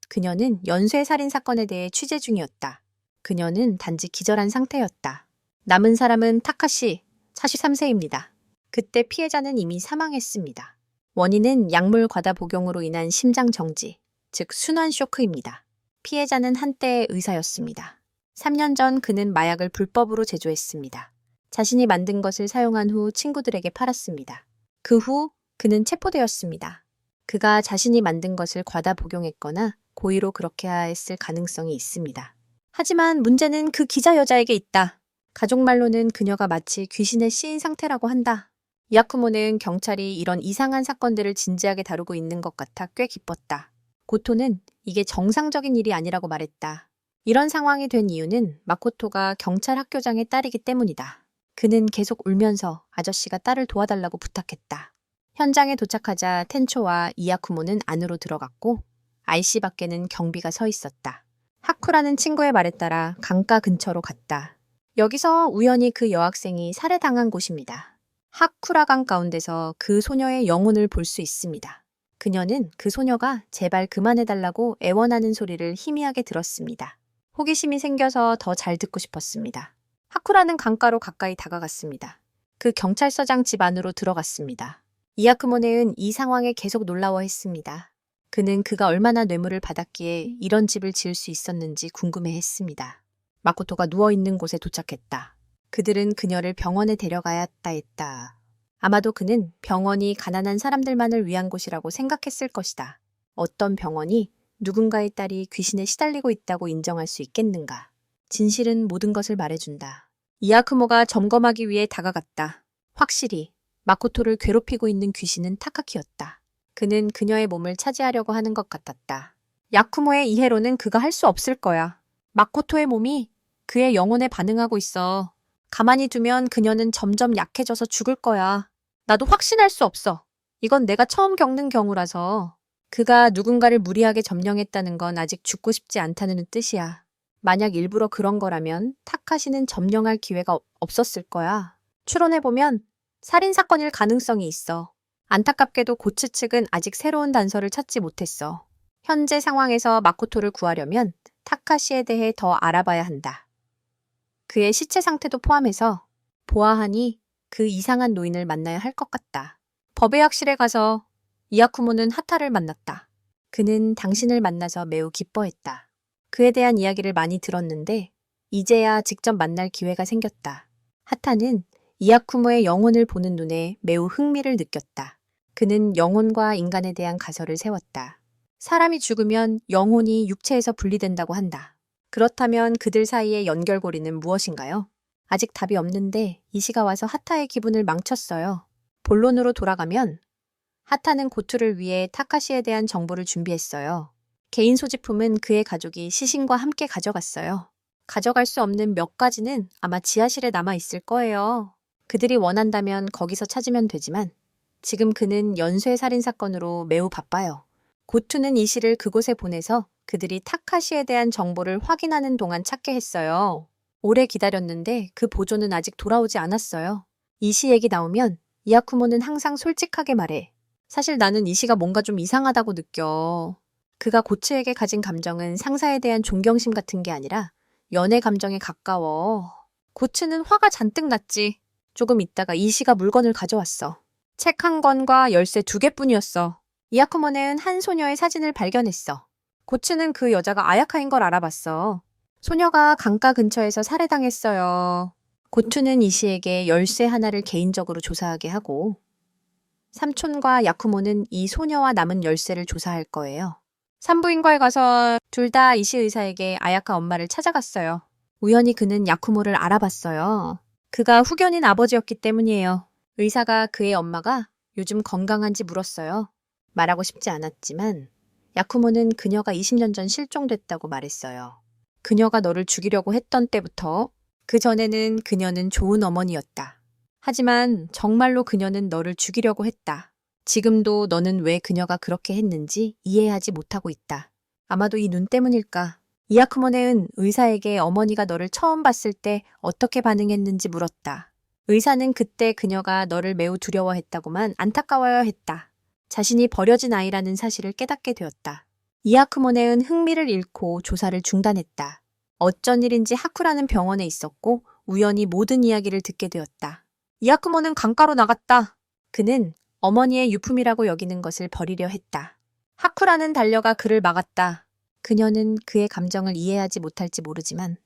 그녀는 연쇄 살인 사건에 대해 취재 중이었다. 그녀는 단지 기절한 상태였다. 남은 사람은 타카시, 43세입니다. 그때 피해자는 이미 사망했습니다. 원인은 약물 과다 복용으로 인한 심장 정지, 즉 순환 쇼크입니다. 피해자는 한때의 의사였습니다. 3년 전 그는 마약을 불법으로 제조했습니다. 자신이 만든 것을 사용한 후 친구들에게 팔았습니다. 그 후 그는 체포되었습니다. 그가 자신이 만든 것을 과다 복용했거나 고의로 그렇게 했을 가능성이 있습니다. 하지만 문제는 그 기자 여자에게 있다. 가족 말로는 그녀가 마치 귀신에 씌인 상태라고 한다. 이야쿠모는 경찰이 이런 이상한 사건들을 진지하게 다루고 있는 것 같아 꽤 기뻤다. 고토는 이게 정상적인 일이 아니라고 말했다. 이런 상황이 된 이유는 마코토가 경찰 학교장의 딸이기 때문이다. 그는 계속 울면서 아저씨가 딸을 도와달라고 부탁했다. 현장에 도착하자 텐초와 이야쿠모는 안으로 들어갔고 IC 밖에는 경비가 서 있었다. 하쿠라는 친구의 말에 따라 강가 근처로 갔다. 여기서 우연히 그 여학생이 살해당한 곳입니다. 하쿠라강 가운데서 그 소녀의 영혼을 볼 수 있습니다. 그녀는 그 소녀가 제발 그만해달라고 애원하는 소리를 희미하게 들었습니다. 호기심이 생겨서 더 잘 듣고 싶었습니다. 하쿠라는 강가로 가까이 다가갔습니다. 그 경찰서장 집 안으로 들어갔습니다. 이야쿠모네는 이 상황에 계속 놀라워했습니다. 그는 그가 얼마나 뇌물을 받았기에 이런 집을 지을 수 있었는지 궁금해했습니다. 마코토가 누워있는 곳에 도착했다. 그들은 그녀를 병원에 데려가야 했다. 아마도 그는 병원이 가난한 사람들만을 위한 곳이라고 생각했을 것이다. 어떤 병원이 누군가의 딸이 귀신에 시달리고 있다고 인정할 수 있겠는가? 진실은 모든 것을 말해준다. 이야쿠모가 점검하기 위해 다가갔다. 확실히 마코토를 괴롭히고 있는 귀신은 타카키였다. 그는 그녀의 몸을 차지하려고 하는 것 같았다. 야쿠모의 이해로는 그가 할 수 없을 거야. 마코토의 몸이 그의 영혼에 반응하고 있어. 가만히 두면 그녀는 점점 약해져서 죽을 거야. 나도 확신할 수 없어. 이건 내가 처음 겪는 경우라서. 그가 누군가를 무리하게 점령했다는 건 아직 죽고 싶지 않다는 뜻이야. 만약 일부러 그런 거라면 타카시는 점령할 기회가 없었을 거야. 추론해보면 살인사건일 가능성이 있어. 안타깝게도 고츠 측은 아직 새로운 단서를 찾지 못했어. 현재 상황에서 마코토를 구하려면 타카시에 대해 더 알아봐야 한다. 그의 시체 상태도 포함해서 보아하니 그 이상한 노인을 만나야 할 것 같다. 법의학실에 가서 이야쿠모는 하타를 만났다. 그는 당신을 만나서 매우 기뻐했다. 그에 대한 이야기를 많이 들었는데 이제야 직접 만날 기회가 생겼다. 하타는 이야쿠모의 영혼을 보는 눈에 매우 흥미를 느꼈다. 그는 영혼과 인간에 대한 가설을 세웠다. 사람이 죽으면 영혼이 육체에서 분리된다고 한다. 그렇다면 그들 사이의 연결고리는 무엇인가요? 아직 답이 없는데 이시가 와서 하타의 기분을 망쳤어요. 본론으로 돌아가면 하타는 고투를 위해 타카시에 대한 정보를 준비했어요. 개인 소지품은 그의 가족이 시신과 함께 가져갔어요. 가져갈 수 없는 몇 가지는 아마 지하실에 남아 있을 거예요. 그들이 원한다면 거기서 찾으면 되지만 지금 그는 연쇄 살인 사건으로 매우 바빠요. 고투는 이시를 그곳에 보내서 그들이 타카시에 대한 정보를 확인하는 동안 찾게 했어요. 오래 기다렸는데 그 보조는 아직 돌아오지 않았어요. 이시 얘기 나오면 이야쿠모는 항상 솔직하게 말해. 사실 나는 이시가 뭔가 좀 이상하다고 느껴. 그가 고츠에게 가진 감정은 상사에 대한 존경심 같은 게 아니라 연애 감정에 가까워. 고츠는 화가 잔뜩 났지. 조금 있다가 이시가 물건을 가져왔어. 책 한 권과 열쇠 2개뿐이었어. 이야쿠모네는 한 소녀의 사진을 발견했어. 고츠는 그 여자가 아야카인 걸 알아봤어. 소녀가 강가 근처에서 살해당했어요. 고츠는 이시에게 열쇠 하나를 개인적으로 조사하게 하고 삼촌과 야쿠모는 이 소녀와 남은 열쇠를 조사할 거예요. 산부인과에 가서 둘 다 이시 의사에게 아야카 엄마를 찾아갔어요. 우연히 그는 야쿠모를 알아봤어요. 그가 후견인 아버지였기 때문이에요. 의사가 그의 엄마가 요즘 건강한지 물었어요. 말하고 싶지 않았지만 야쿠모는 그녀가 20년 전 실종됐다고 말했어요. 그녀가 너를 죽이려고 했던 때부터 그 전에는 그녀는 좋은 어머니였다. 하지만 정말로 그녀는 너를 죽이려고 했다. 지금도 너는 왜 그녀가 그렇게 했는지 이해하지 못하고 있다. 아마도 이 눈 때문일까? 이아크모네은 의사에게 어머니가 너를 처음 봤을 때 어떻게 반응했는지 물었다. 의사는 그때 그녀가 너를 매우 두려워했다고만 안타까워야 했다. 자신이 버려진 아이라는 사실을 깨닫게 되었다. 이아크모네은 흥미를 잃고 조사를 중단했다. 어쩐 일인지 하쿠라는 병원에 있었고 우연히 모든 이야기를 듣게 되었다. 이아크모는 강가로 나갔다. 그는 어머니의 유품이라고 여기는 것을 버리려 했다. 하쿠라는 달려가 그를 막았다. 그녀는 그의 감정을 이해하지 못할지 모르지만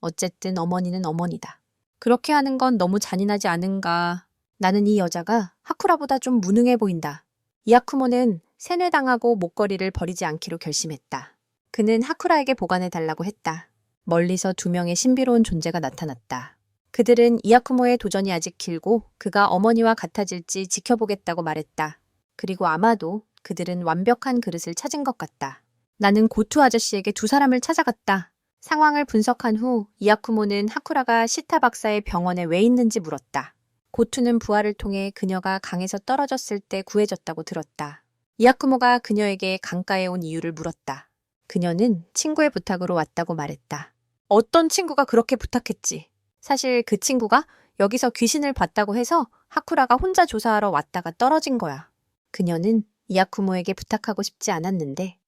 어쨌든 어머니는 어머니다. 그렇게 하는 건 너무 잔인하지 않은가. 나는 이 여자가 하쿠라보다 좀 무능해 보인다. 이아쿠모는 세뇌당하고 목걸이를 버리지 않기로 결심했다. 그는 하쿠라에게 보관해달라고 했다. 멀리서 두 명의 신비로운 존재가 나타났다. 그들은 이아쿠모의 도전이 아직 길고 그가 어머니와 같아질지 지켜보겠다고 말했다. 그리고 아마도 그들은 완벽한 그릇을 찾은 것 같다. 나는 고투 아저씨에게 두 사람을 찾아갔다. 상황을 분석한 후 이아쿠모는 하쿠라가 시타 박사의 병원에 왜 있는지 물었다. 고투는 부하를 통해 그녀가 강에서 떨어졌을 때 구해졌다고 들었다. 이아쿠모가 그녀에게 강가에 온 이유를 물었다. 그녀는 친구의 부탁으로 왔다고 말했다. 어떤 친구가 그렇게 부탁했지? 사실 그 친구가 여기서 귀신을 봤다고 해서 하쿠라가 혼자 조사하러 왔다가 떨어진 거야. 그녀는 이아쿠모에게 부탁하고 싶지 않았는데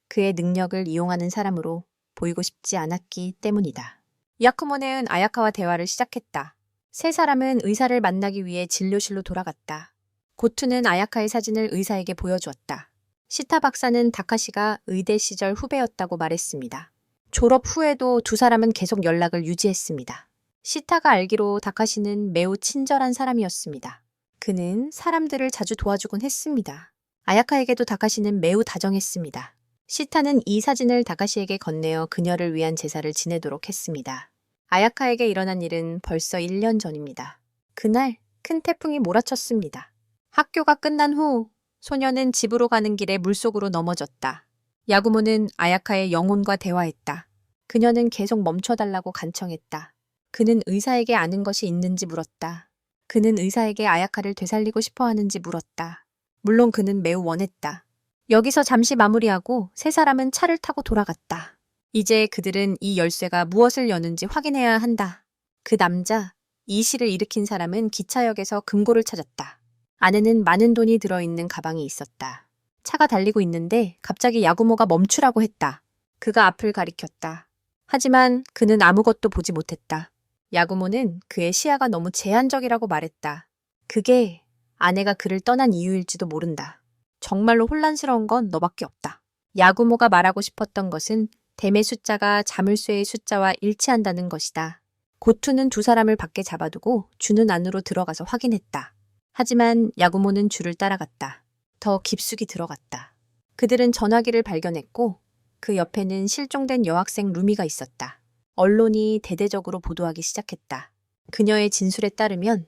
그의 능력을 이용하는 사람으로 보이고 싶지 않았기 때문이다. 이아쿠모네는 아야카와 대화를 시작했다. 세 사람은 의사를 만나기 위해 진료실로 돌아갔다. 고투는 아야카의 사진을 의사에게 보여주었다. 시타 박사는 다카시가 의대 시절 후배였다고 말했습니다. 졸업 후에도 두 사람은 계속 연락을 유지했습니다. 시타가 알기로 다카시는 매우 친절한 사람이었습니다. 그는 사람들을 자주 도와주곤 했습니다. 아야카에게도 다카시는 매우 다정했습니다. 시타는 이 사진을 다카시에게 건네어 그녀를 위한 제사를 지내도록 했습니다. 아야카에게 일어난 일은 벌써 1년 전입니다. 그날 큰 태풍이 몰아쳤습니다. 학교가 끝난 후 소녀는 집으로 가는 길에 물속으로 넘어졌다. 야구모는 아야카의 영혼과 대화했다. 그녀는 계속 멈춰달라고 간청했다. 그는 의사에게 아는 것이 있는지 물었다. 그는 의사에게 아야카를 되살리고 싶어 하는지 물었다. 물론 그는 매우 원했다. 여기서 잠시 마무리하고 세 사람은 차를 타고 돌아갔다. 이제 그들은 이 열쇠가 무엇을 여는지 확인해야 한다. 그 남자, 이 시를 일으킨 사람은 기차역에서 금고를 찾았다. 안에는 많은 돈이 들어있는 가방이 있었다. 차가 달리고 있는데 갑자기 야구모가 멈추라고 했다. 그가 앞을 가리켰다. 하지만 그는 아무것도 보지 못했다. 야구모는 그의 시야가 너무 제한적이라고 말했다. 그게 아내가 그를 떠난 이유일지도 모른다. 정말로 혼란스러운 건 너밖에 없다. 야구모가 말하고 싶었던 것은 댐의 숫자가 자물쇠의 숫자와 일치한다는 것이다. 고투는 두 사람을 밖에 잡아두고 주는 안으로 들어가서 확인했다. 하지만 야구모는 줄을 따라갔다. 더 깊숙이 들어갔다. 그들은 전화기를 발견했고 그 옆에는 실종된 여학생 루미가 있었다. 언론이 대대적으로 보도하기 시작했다. 그녀의 진술에 따르면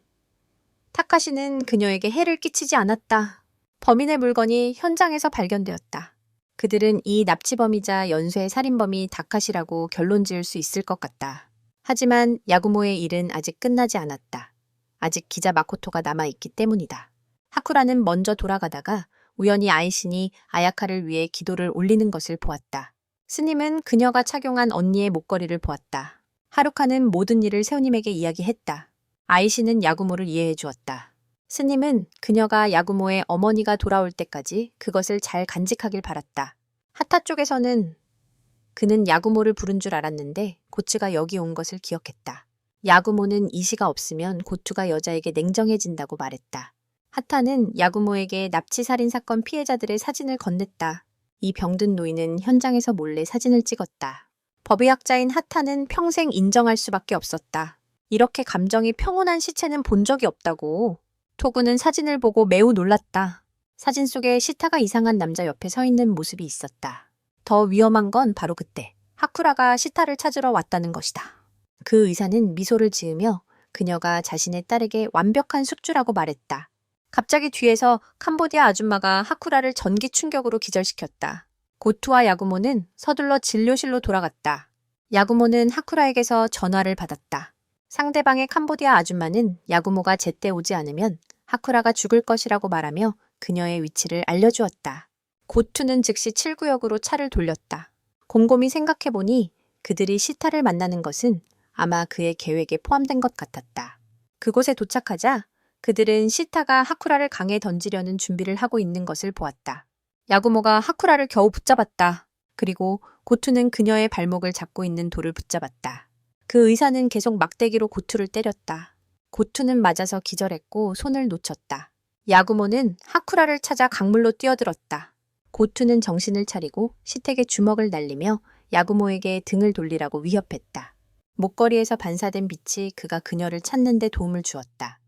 타카시는 그녀에게 해를 끼치지 않았다. 범인의 물건이 현장에서 발견되었다. 그들은 이 납치범이자 연쇄 살인범이 다카시라고 결론 지을 수 있을 것 같다. 하지만 야구모의 일은 아직 끝나지 않았다. 아직 기자 마코토가 남아있기 때문이다. 하쿠라는 먼저 돌아가다가 우연히 아이신이 아야카를 위해 기도를 올리는 것을 보았다. 스님은 그녀가 착용한 언니의 목걸이를 보았다. 하루카는 모든 일을 세우님에게 이야기했다. 아이신은 야구모를 이해해 주었다. 스님은 그녀가 야구모의 어머니가 돌아올 때까지 그것을 잘 간직하길 바랐다. 하타 쪽에서는 그는 야구모를 부른 줄 알았는데 고츠가 여기 온 것을 기억했다. 야구모는 이시가 없으면 고투가 여자에게 냉정해진다고 말했다. 하타는 야구모에게 납치살인 사건 피해자들의 사진을 건넸다. 이 병든 노인은 현장에서 몰래 사진을 찍었다. 법의학자인 하타는 평생 인정할 수밖에 없었다. 이렇게 감정이 평온한 시체는 본 적이 없다고. 토구는 사진을 보고 매우 놀랐다. 사진 속에 시타가 이상한 남자 옆에 서 있는 모습이 있었다. 더 위험한 건 바로 그때 하쿠라가 시타를 찾으러 왔다는 것이다. 그 의사는 미소를 지으며 그녀가 자신의 딸에게 완벽한 숙주라고 말했다. 갑자기 뒤에서 캄보디아 아줌마가 하쿠라를 전기 충격으로 기절시켰다. 고투와 야구모는 서둘러 진료실로 돌아갔다. 야구모는 하쿠라에게서 전화를 받았다. 상대방의 캄보디아 아줌마는 야구모가 제때 오지 않으면 하쿠라가 죽을 것이라고 말하며 그녀의 위치를 알려주었다. 고투는 즉시 7구역으로 차를 돌렸다. 곰곰이 생각해보니 그들이 시타를 만나는 것은 아마 그의 계획에 포함된 것 같았다. 그곳에 도착하자 그들은 시타가 하쿠라를 강에 던지려는 준비를 하고 있는 것을 보았다. 야구모가 하쿠라를 겨우 붙잡았다. 그리고 고투는 그녀의 발목을 잡고 있는 돌을 붙잡았다. 그 의사는 계속 막대기로 고투를 때렸다. 고투는 맞아서 기절했고 손을 놓쳤다. 야구모는 하쿠라를 찾아 강물로 뛰어들었다. 고투는 정신을 차리고 시택에 주먹을 날리며 야구모에게 등을 돌리라고 위협했다. 목걸이에서 반사된 빛이 그가 그녀를 찾는 데 도움을 주었다.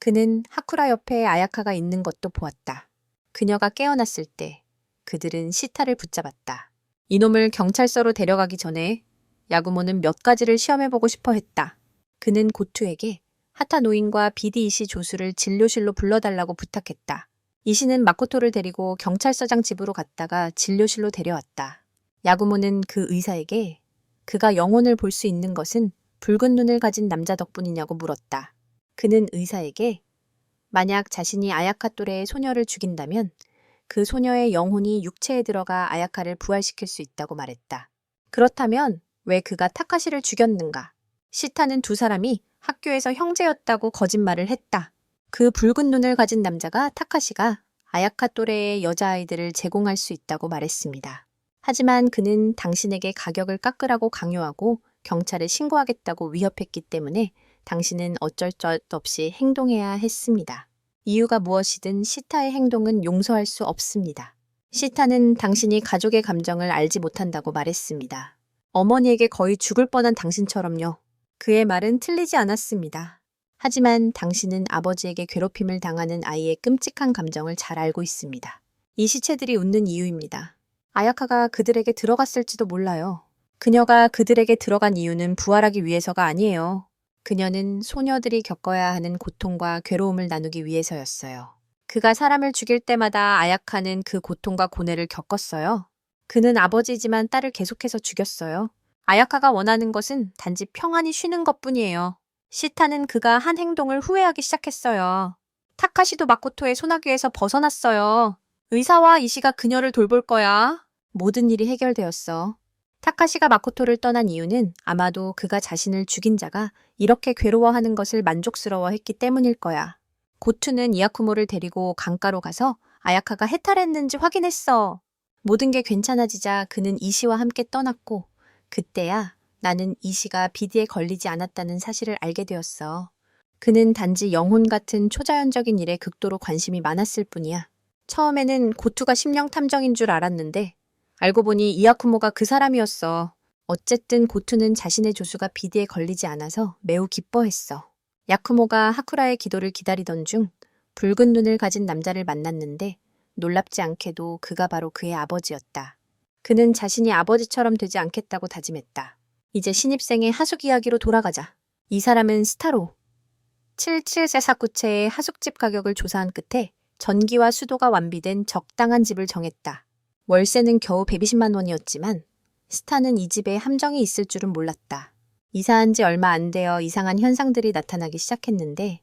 그는 하쿠라 옆에 아야카가 있는 것도 보았다. 그녀가 깨어났을 때 그들은 시타를 붙잡았다. 이놈을 경찰서로 데려가기 전에 야구모는 몇 가지를 시험해보고 싶어 했다. 그는 고투에게 하타 노인과 비디 이시 조수를 진료실로 불러달라고 부탁했다. 이시는 마코토를 데리고 경찰서장 집으로 갔다가 진료실로 데려왔다. 야구모는 그 의사에게 그가 영혼을 볼 수 있는 것은 붉은 눈을 가진 남자 덕분이냐고 물었다. 그는 의사에게 만약 자신이 아야카 또래의 소녀를 죽인다면 그 소녀의 영혼이 육체에 들어가 아야카를 부활시킬 수 있다고 말했다. 그렇다면 왜 그가 타카시를 죽였는가? 시타는 두 사람이 학교에서 형제였다고 거짓말을 했다. 그 붉은 눈을 가진 남자가 타카시가 아야카 또래의 여자아이들을 제공할 수 있다고 말했습니다. 하지만 그는 당신에게 가격을 깎으라고 강요하고 경찰에 신고하겠다고 위협했기 때문에 당신은 어쩔 것 없이 행동해야 했습니다. 이유가 무엇이든 시타의 행동은 용서할 수 없습니다. 시타는 당신이 가족의 감정을 알지 못한다고 말했습니다. 어머니에게 거의 죽을 뻔한 당신처럼요. 그의 말은 틀리지 않았습니다. 하지만 당신은 아버지에게 괴롭힘을 당하는 아이의 끔찍한 감정을 잘 알고 있습니다. 이 시체들이 웃는 이유입니다. 아야카가 그들에게 들어갔을지도 몰라요. 그녀가 그들에게 들어간 이유는 부활하기 위해서가 아니에요. 그녀는 소녀들이 겪어야 하는 고통과 괴로움을 나누기 위해서였어요. 그가 사람을 죽일 때마다 아야카는 그 고통과 고뇌를 겪었어요. 그는 아버지지만 딸을 계속해서 죽였어요. 아야카가 원하는 것은 단지 평안히 쉬는 것뿐이에요. 시타는 그가 한 행동을 후회하기 시작했어요. 타카시도 마코토의 소나기에서 벗어났어요. 의사와 이시가 그녀를 돌볼 거야. 모든 일이 해결되었어. 타카시가 마코토를 떠난 이유는 아마도 그가 자신을 죽인 자가 이렇게 괴로워하는 것을 만족스러워했기 때문일 거야. 고투는 이야쿠모를 데리고 강가로 가서 아야카가 해탈했는지 확인했어. 모든 게 괜찮아지자 그는 이시와 함께 떠났고 그때야 나는 이시가 비디에 걸리지 않았다는 사실을 알게 되었어. 그는 단지 영혼 같은 초자연적인 일에 극도로 관심이 많았을 뿐이야. 처음에는 고투가 심령 탐정인 줄 알았는데 알고 보니 이야쿠모가 그 사람이었어. 어쨌든 고투는 자신의 조수가 비디에 걸리지 않아서 매우 기뻐했어. 야쿠모가 하쿠라의 기도를 기다리던 중 붉은 눈을 가진 남자를 만났는데 놀랍지 않게도 그가 바로 그의 아버지였다. 그는 자신이 아버지처럼 되지 않겠다고 다짐했다. 이제 신입생의 하숙 이야기로 돌아가자. 이 사람은 스타로. 77세사쿠체의 하숙집 가격을 조사한 끝에 전기와 수도가 완비된 적당한 집을 정했다. 월세는 겨우 120만 원이었지만 스타는 이 집에 함정이 있을 줄은 몰랐다. 이사한 지 얼마 안 되어 이상한 현상들이 나타나기 시작했는데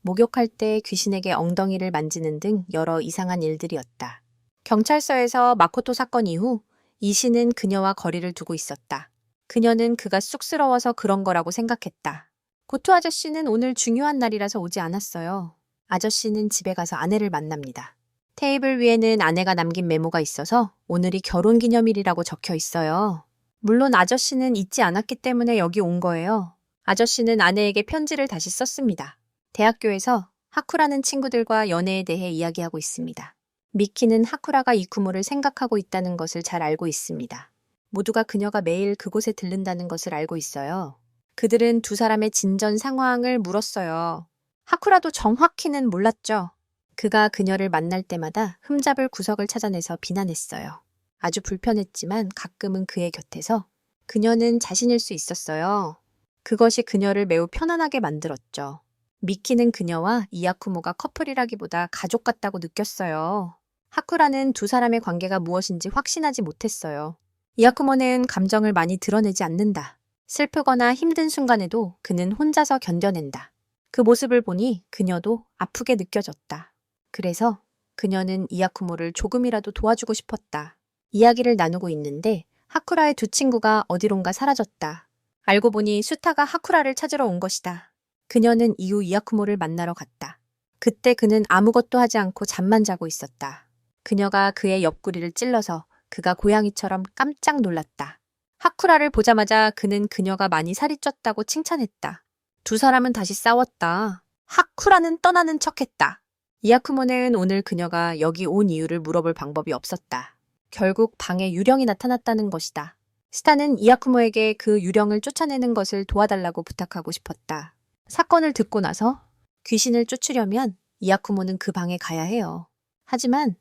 목욕할 때 귀신에게 엉덩이를 만지는 등 여러 이상한 일들이었다. 경찰서에서 마코토 사건 이후 이씨는 그녀와 거리를 두고 있었다. 그녀는 그가 쑥스러워서 그런 거라고 생각했다. 고토 아저씨는 오늘 중요한 날이라서 오지 않았어요. 아저씨는 집에 가서 아내를 만납니다. 테이블 위에는 아내가 남긴 메모가 있어서 오늘이 결혼기념일이라고 적혀 있어요. 물론 아저씨는 잊지 않았기 때문에 여기 온 거예요. 아저씨는 아내에게 편지를 다시 썼습니다. 대학교에서 하쿠라는 친구들과 연애에 대해 이야기하고 있습니다. 미키는 하쿠라가 이쿠모를 생각하고 있다는 것을 잘 알고 있습니다. 모두가 그녀가 매일 그곳에 들른다는 것을 알고 있어요. 그들은 두 사람의 진전 상황을 물었어요. 하쿠라도 정확히는 몰랐죠. 그가 그녀를 만날 때마다 흠잡을 구석을 찾아내서 비난했어요. 아주 불편했지만 가끔은 그의 곁에서 그녀는 자신일 수 있었어요. 그것이 그녀를 매우 편안하게 만들었죠. 미키는 그녀와 이야쿠모가 커플이라기보다 가족 같다고 느꼈어요. 하쿠라는 두 사람의 관계가 무엇인지 확신하지 못했어요. 이야쿠모네는 감정을 많이 드러내지 않는다. 슬프거나 힘든 순간에도 그는 혼자서 견뎌낸다. 그 모습을 보니 그녀도 아프게 느껴졌다. 그래서 그녀는 이야쿠모를 조금이라도 도와주고 싶었다. 이야기를 나누고 있는데 하쿠라의 두 친구가 어디론가 사라졌다. 알고 보니 수타가 하쿠라를 찾으러 온 것이다. 그녀는 이후 이야쿠모를 만나러 갔다. 그때 그는 아무것도 하지 않고 잠만 자고 있었다. 그녀가 그의 옆구리를 찔러서 그가 고양이처럼 깜짝 놀랐다. 하쿠라를 보자마자 그는 그녀가 많이 살이 쪘다고 칭찬했다. 두 사람은 다시 싸웠다. 하쿠라는 떠나는 척했다. 이야쿠모네는 오늘 그녀가 여기 온 이유를 물어볼 방법이 없었다. 결국 방에 유령이 나타났다는 것이다. 스타는 이야쿠모에게 그 유령을 쫓아내는 것을 도와달라고 부탁하고 싶었다. 사건을 듣고 나서 귀신을 쫓으려면 이야쿠모는 그 방에 가야 해요. 하지만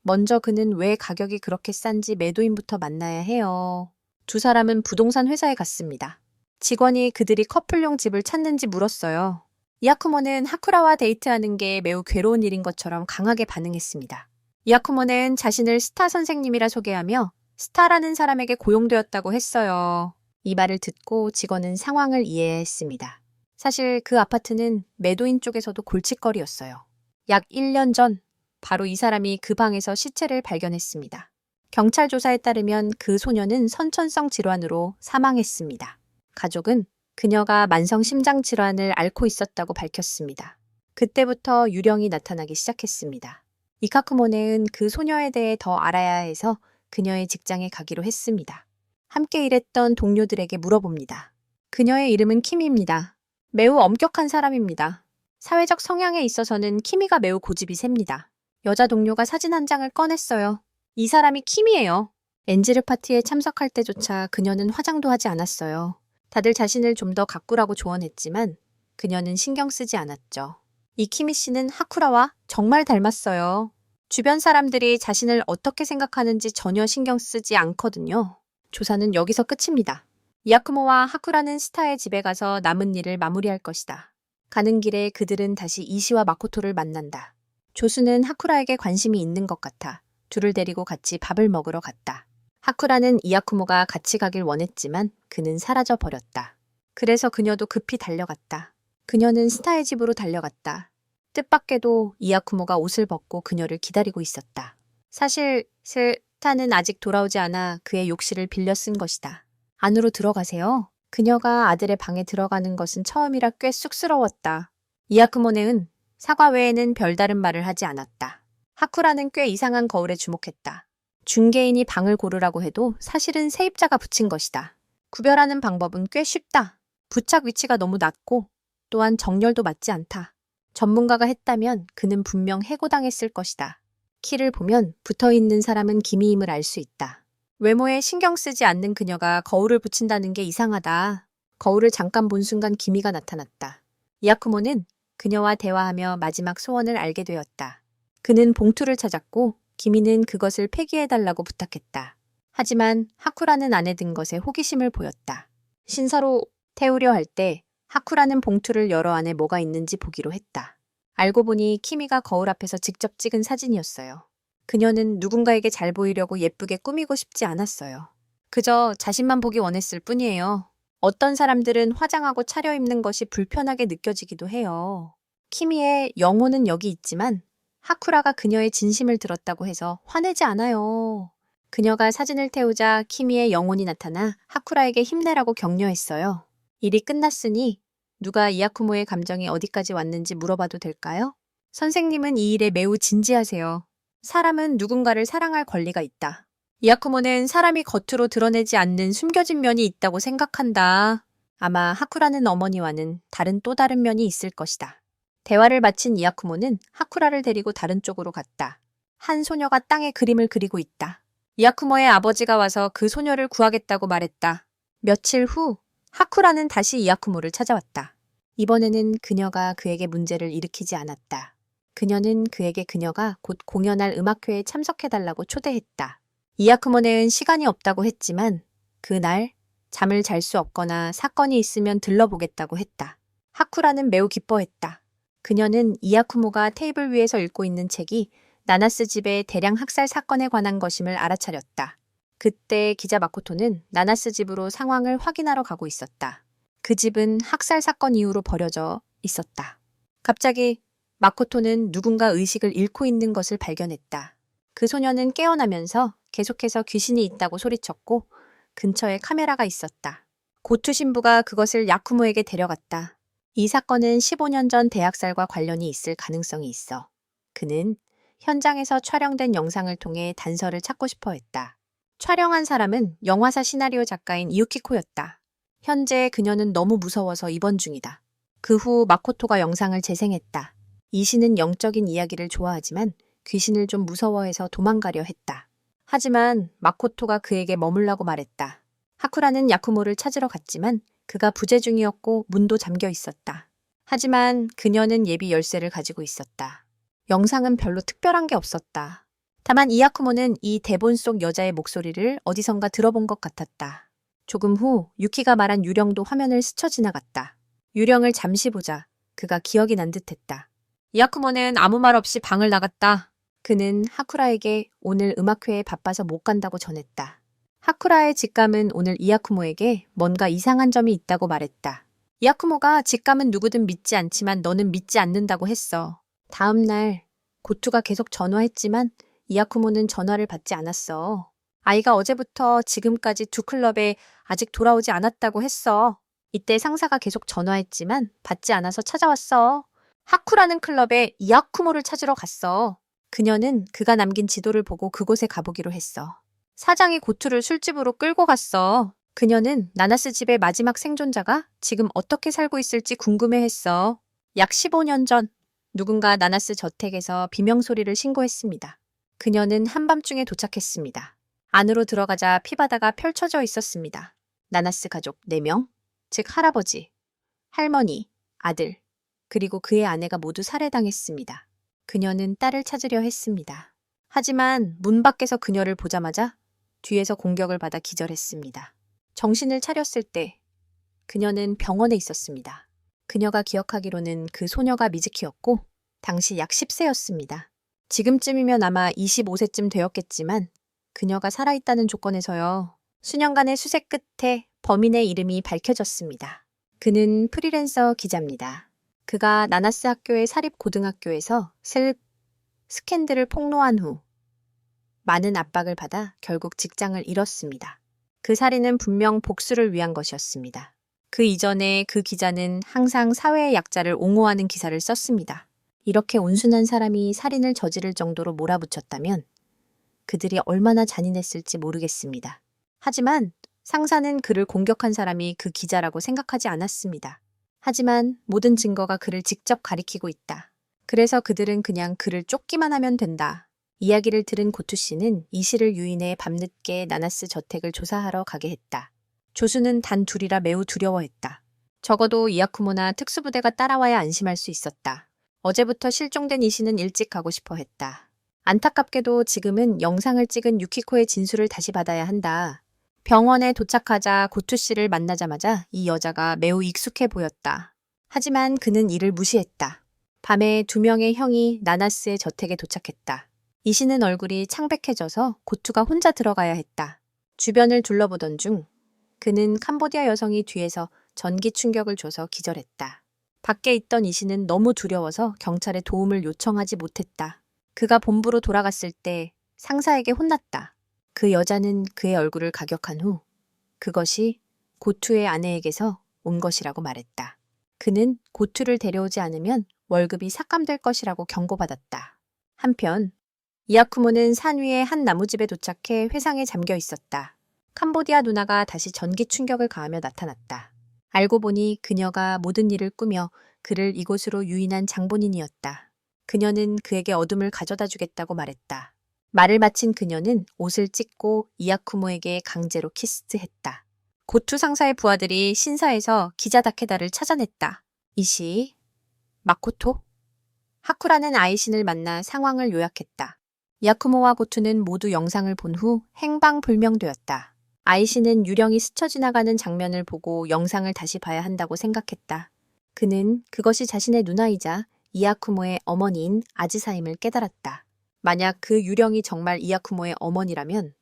먼저 그는 왜 가격이 그렇게 싼지 매도인부터 만나야 해요. 두 사람은 부동산 회사에 갔습니다. 직원이 그들이 커플용 집을 찾는지 물었어요. 이야쿠모는 하쿠라와 데이트하는 게 매우 괴로운 일인 것처럼 강하게 반응했습니다. 이야쿠모는 자신을 스타 선생님이라 소개하며 스타라는 사람에게 고용되었다고 했어요. 이 말을 듣고 직원은 상황을 이해했습니다. 사실 그 아파트는 매도인 쪽에서도 골칫거리였어요. 약 1년 전 바로 이 사람이 그 방에서 시체를 발견했습니다. 경찰 조사에 따르면 그 소녀는 선천성 질환으로 사망했습니다. 가족은 그녀가 만성 심장 질환을 앓고 있었다고 밝혔습니다. 그때부터 유령이 나타나기 시작했습니다. 이카쿠모네는 그 소녀에 대해 더 알아야 해서 그녀의 직장에 가기로 했습니다. 함께 일했던 동료들에게 물어봅니다. 그녀의 이름은 키미입니다. 매우 엄격한 사람입니다. 사회적 성향에 있어서는 키미가 매우 고집이 셉니다. 여자 동료가 사진 한 장을 꺼냈어요. 이 사람이 키미예요. 엔지르 파티에 참석할 때조차 그녀는 화장도 하지 않았어요. 다들 자신을 좀 더 가꾸라고 조언했지만 그녀는 신경 쓰지 않았죠. 이 키미 씨는 하쿠라와 정말 닮았어요. 주변 사람들이 자신을 어떻게 생각하는지 전혀 신경 쓰지 않거든요. 조사는 여기서 끝입니다. 이야쿠모와 하쿠라는 스타의 집에 가서 남은 일을 마무리할 것이다. 가는 길에 그들은 다시 이시와 마코토를 만난다. 조수는 하쿠라에게 관심이 있는 것 같아 둘을 데리고 같이 밥을 먹으러 갔다. 하쿠라는 이야쿠모가 같이 가길 원했지만 그는 사라져 버렸다. 그래서 그녀도 급히 달려갔다. 그녀는 스타의 집으로 달려갔다. 뜻밖에도 이야쿠모가 옷을 벗고 그녀를 기다리고 있었다. 사실 스타는 아직 돌아오지 않아 그의 욕실을 빌려 쓴 것이다. 안으로 들어가세요. 그녀가 아들의 방에 들어가는 것은 처음이라 꽤 쑥스러웠다. 이야쿠모네는 사과 외에는 별다른 말을 하지 않았다. 하쿠라는 꽤 이상한 거울에 주목했다. 중개인이 방을 고르라고 해도 사실은 세입자가 붙인 것이다. 구별하는 방법은 꽤 쉽다. 부착 위치가 너무 낮고 또한 정렬도 맞지 않다. 전문가가 했다면 그는 분명 해고당했을 것이다. 키를 보면 붙어있는 사람은 기미임을 알 수 있다. 외모에 신경 쓰지 않는 그녀가 거울을 붙인다는 게 이상하다. 거울을 잠깐 본 순간 기미가 나타났다. 이야쿠모는 그녀와 대화하며 마지막 소원을 알게 되었다. 그는 봉투를 찾았고 기미는 그것을 폐기해달라고 부탁했다. 하지만 하쿠라는 안에 든 것에 호기심을 보였다. 신사로 태우려 할 때 하쿠라는 봉투를 열어 안에 뭐가 있는지 보기로 했다. 알고 보니 키미가 거울 앞에서 직접 찍은 사진이었어요. 그녀는 누군가에게 잘 보이려고 예쁘게 꾸미고 싶지 않았어요. 그저 자신만 보기 원했을 뿐이에요. 어떤 사람들은 화장하고 차려입는 것이 불편하게 느껴지기도 해요. 키미의 영혼은 여기 있지만 하쿠라가 그녀의 진심을 들었다고 해서 화내지 않아요. 그녀가 사진을 태우자 키미의 영혼이 나타나 하쿠라에게 힘내라고 격려했어요. 일이 끝났으니 누가 이야쿠모의 감정이 어디까지 왔는지 물어봐도 될까요? 선생님은 이 일에 매우 진지하세요. 사람은 누군가를 사랑할 권리가 있다. 이야쿠모는 사람이 겉으로 드러내지 않는 숨겨진 면이 있다고 생각한다. 아마 하쿠라는 어머니와는 다른 또 다른 면이 있을 것이다. 대화를 마친 이야쿠모는 하쿠라를 데리고 다른 쪽으로 갔다. 한 소녀가 땅에 그림을 그리고 있다. 이야쿠모의 아버지가 와서 그 소녀를 구하겠다고 말했다. 며칠 후 하쿠라는 다시 이야쿠모를 찾아왔다. 이번에는 그녀가 그에게 문제를 일으키지 않았다. 그녀는 그에게 그녀가 곧 공연할 음악회에 참석해달라고 초대했다. 이야쿠모네는 시간이 없다고 했지만 그날 잠을 잘 수 없거나 사건이 있으면 들러보겠다고 했다. 하쿠라는 매우 기뻐했다. 그녀는 이야쿠모가 테이블 위에서 읽고 있는 책이 나나스 집의 대량 학살 사건에 관한 것임을 알아차렸다. 그때 기자 마코토는 나나스 집으로 상황을 확인하러 가고 있었다. 그 집은 학살 사건 이후로 버려져 있었다. 갑자기 마코토는 누군가 의식을 잃고 있는 것을 발견했다. 그 소녀는 깨어나면서 계속해서 귀신이 있다고 소리쳤고 근처에 카메라가 있었다. 고투 신부가 그것을 야쿠모에게 데려갔다. 이 사건은 15년 전 대학살과 관련이 있을 가능성이 있어. 그는 현장에서 촬영된 영상을 통해 단서를 찾고 싶어 했다. 촬영한 사람은 영화사 시나리오 작가인 유키코였다. 현재 그녀는 너무 무서워서 입원 중이다. 그 후 마코토가 영상을 재생했다. 이 씨는 영적인 이야기를 좋아하지만 귀신을 좀 무서워해서 도망가려 했다. 하지만 마코토가 그에게 머물라고 말했다. 하쿠라는 야쿠모를 찾으러 갔지만 그가 부재 중이었고 문도 잠겨 있었다. 하지만 그녀는 예비 열쇠를 가지고 있었다. 영상은 별로 특별한 게 없었다. 다만 이야쿠모는 이 대본 속 여자의 목소리를 어디선가 들어본 것 같았다. 조금 후 유키가 말한 유령도 화면을 스쳐 지나갔다. 유령을 잠시 보자 그가 기억이 난 듯했다. 이야쿠모는 아무 말 없이 방을 나갔다. 그는 하쿠라에게 오늘 음악회에 바빠서 못 간다고 전했다. 하쿠라의 직감은 오늘 이야쿠모에게 뭔가 이상한 점이 있다고 말했다. 이야쿠모가 직감은 누구든 믿지 않지만 너는 믿지 않는다고 했어. 다음 날 고투가 계속 전화했지만 이야쿠모는 전화를 받지 않았어. 아이가 어제부터 지금까지 두 클럽에 아직 돌아오지 않았다고 했어. 이때 상사가 계속 전화했지만 받지 않아서 찾아왔어. 하쿠라는 클럽에 이야쿠모를 찾으러 갔어. 그녀는 그가 남긴 지도를 보고 그곳에 가보기로 했어. 사장이 고투를 술집으로 끌고 갔어. 그녀는 나나스 집의 마지막 생존자가 지금 어떻게 살고 있을지 궁금해했어. 약 15년 전 누군가 나나스 저택에서 비명소리를 신고했습니다. 그녀는 한밤중에 도착했습니다. 안으로 들어가자 피바다가 펼쳐져 있었습니다. 나나스 가족 4명, 즉 할아버지, 할머니, 아들, 그리고 그의 아내가 모두 살해당했습니다. 그녀는 딸을 찾으려 했습니다. 하지만 문 밖에서 그녀를 보자마자 뒤에서 공격을 받아 기절했습니다. 정신을 차렸을 때 그녀는 병원에 있었습니다. 그녀가 기억하기로는 그 소녀가 미즈키였고 당시 약 10세였습니다. 지금쯤이면 아마 25세쯤 되었겠지만 그녀가 살아있다는 조건에서요. 수년간의 수색 끝에 범인의 이름이 밝혀졌습니다. 그는 프리랜서 기자입니다. 그가 나나스 학교의 사립고등학교에서 스캔들을 폭로한 후 많은 압박을 받아 결국 직장을 잃었습니다. 그 살인은 분명 복수를 위한 것이었습니다. 그 이전에 그 기자는 항상 사회의 약자를 옹호하는 기사를 썼습니다. 이렇게 온순한 사람이 살인을 저지를 정도로 몰아붙였다면 그들이 얼마나 잔인했을지 모르겠습니다. 하지만 상사는 그를 공격한 사람이 그 기자라고 생각하지 않았습니다. 하지만 모든 증거가 그를 직접 가리키고 있다. 그래서 그들은 그냥 그를 쫓기만 하면 된다. 이야기를 들은 고투 씨는 이 씨를 유인해 밤늦게 나나스 저택을 조사하러 가게 했다. 조수는 단 둘이라 매우 두려워했다. 적어도 이야쿠모나 특수부대가 따라와야 안심할 수 있었다. 어제부터 실종된 이 씨는 일찍 가고 싶어 했다. 안타깝게도 지금은 영상을 찍은 유키코의 진술을 다시 받아야 한다. 병원에 도착하자 고투 씨를 만나자마자 이 여자가 매우 익숙해 보였다. 하지만 그는 이를 무시했다. 밤에 2명의 형이 나나스의 저택에 도착했다. 이 씨는 얼굴이 창백해져서 고투가 혼자 들어가야 했다. 주변을 둘러보던 중 그는 캄보디아 여성이 뒤에서 전기 충격을 줘서 기절했다. 밖에 있던 이 씨는 너무 두려워서 경찰에 도움을 요청하지 못했다. 그가 본부로 돌아갔을 때 상사에게 혼났다. 그 여자는 그의 얼굴을 가격한 후 그것이 고투의 아내에게서 온 것이라고 말했다. 그는 고투를 데려오지 않으면 월급이 삭감될 것이라고 경고받았다. 한편 이야쿠모는 산 위의 한 나무집에 도착해 회상에 잠겨 있었다. 캄보디아 누나가 다시 전기 충격을 가하며 나타났다. 알고 보니 그녀가 모든 일을 꾸며 그를 이곳으로 유인한 장본인이었다. 그녀는 그에게 어둠을 가져다 주겠다고 말했다. 말을 마친 그녀는 옷을 찢고 이야쿠모에게 강제로 키스했다. 고투 상사의 부하들이 신사에서 기자 다케다를 찾아냈다. 이시, 마코토, 하쿠라는 아이신을 만나 상황을 요약했다. 이야쿠모와 고투는 모두 영상을 본 후 행방불명되었다. 아이신은 유령이 스쳐 지나가는 장면을 보고 영상을 다시 봐야 한다고 생각했다. 그는 그것이 자신의 누나이자 이야쿠모의 어머니인 아즈사임을 깨달았다. 만약 그 유령이 정말 이야쿠모의 어머니라면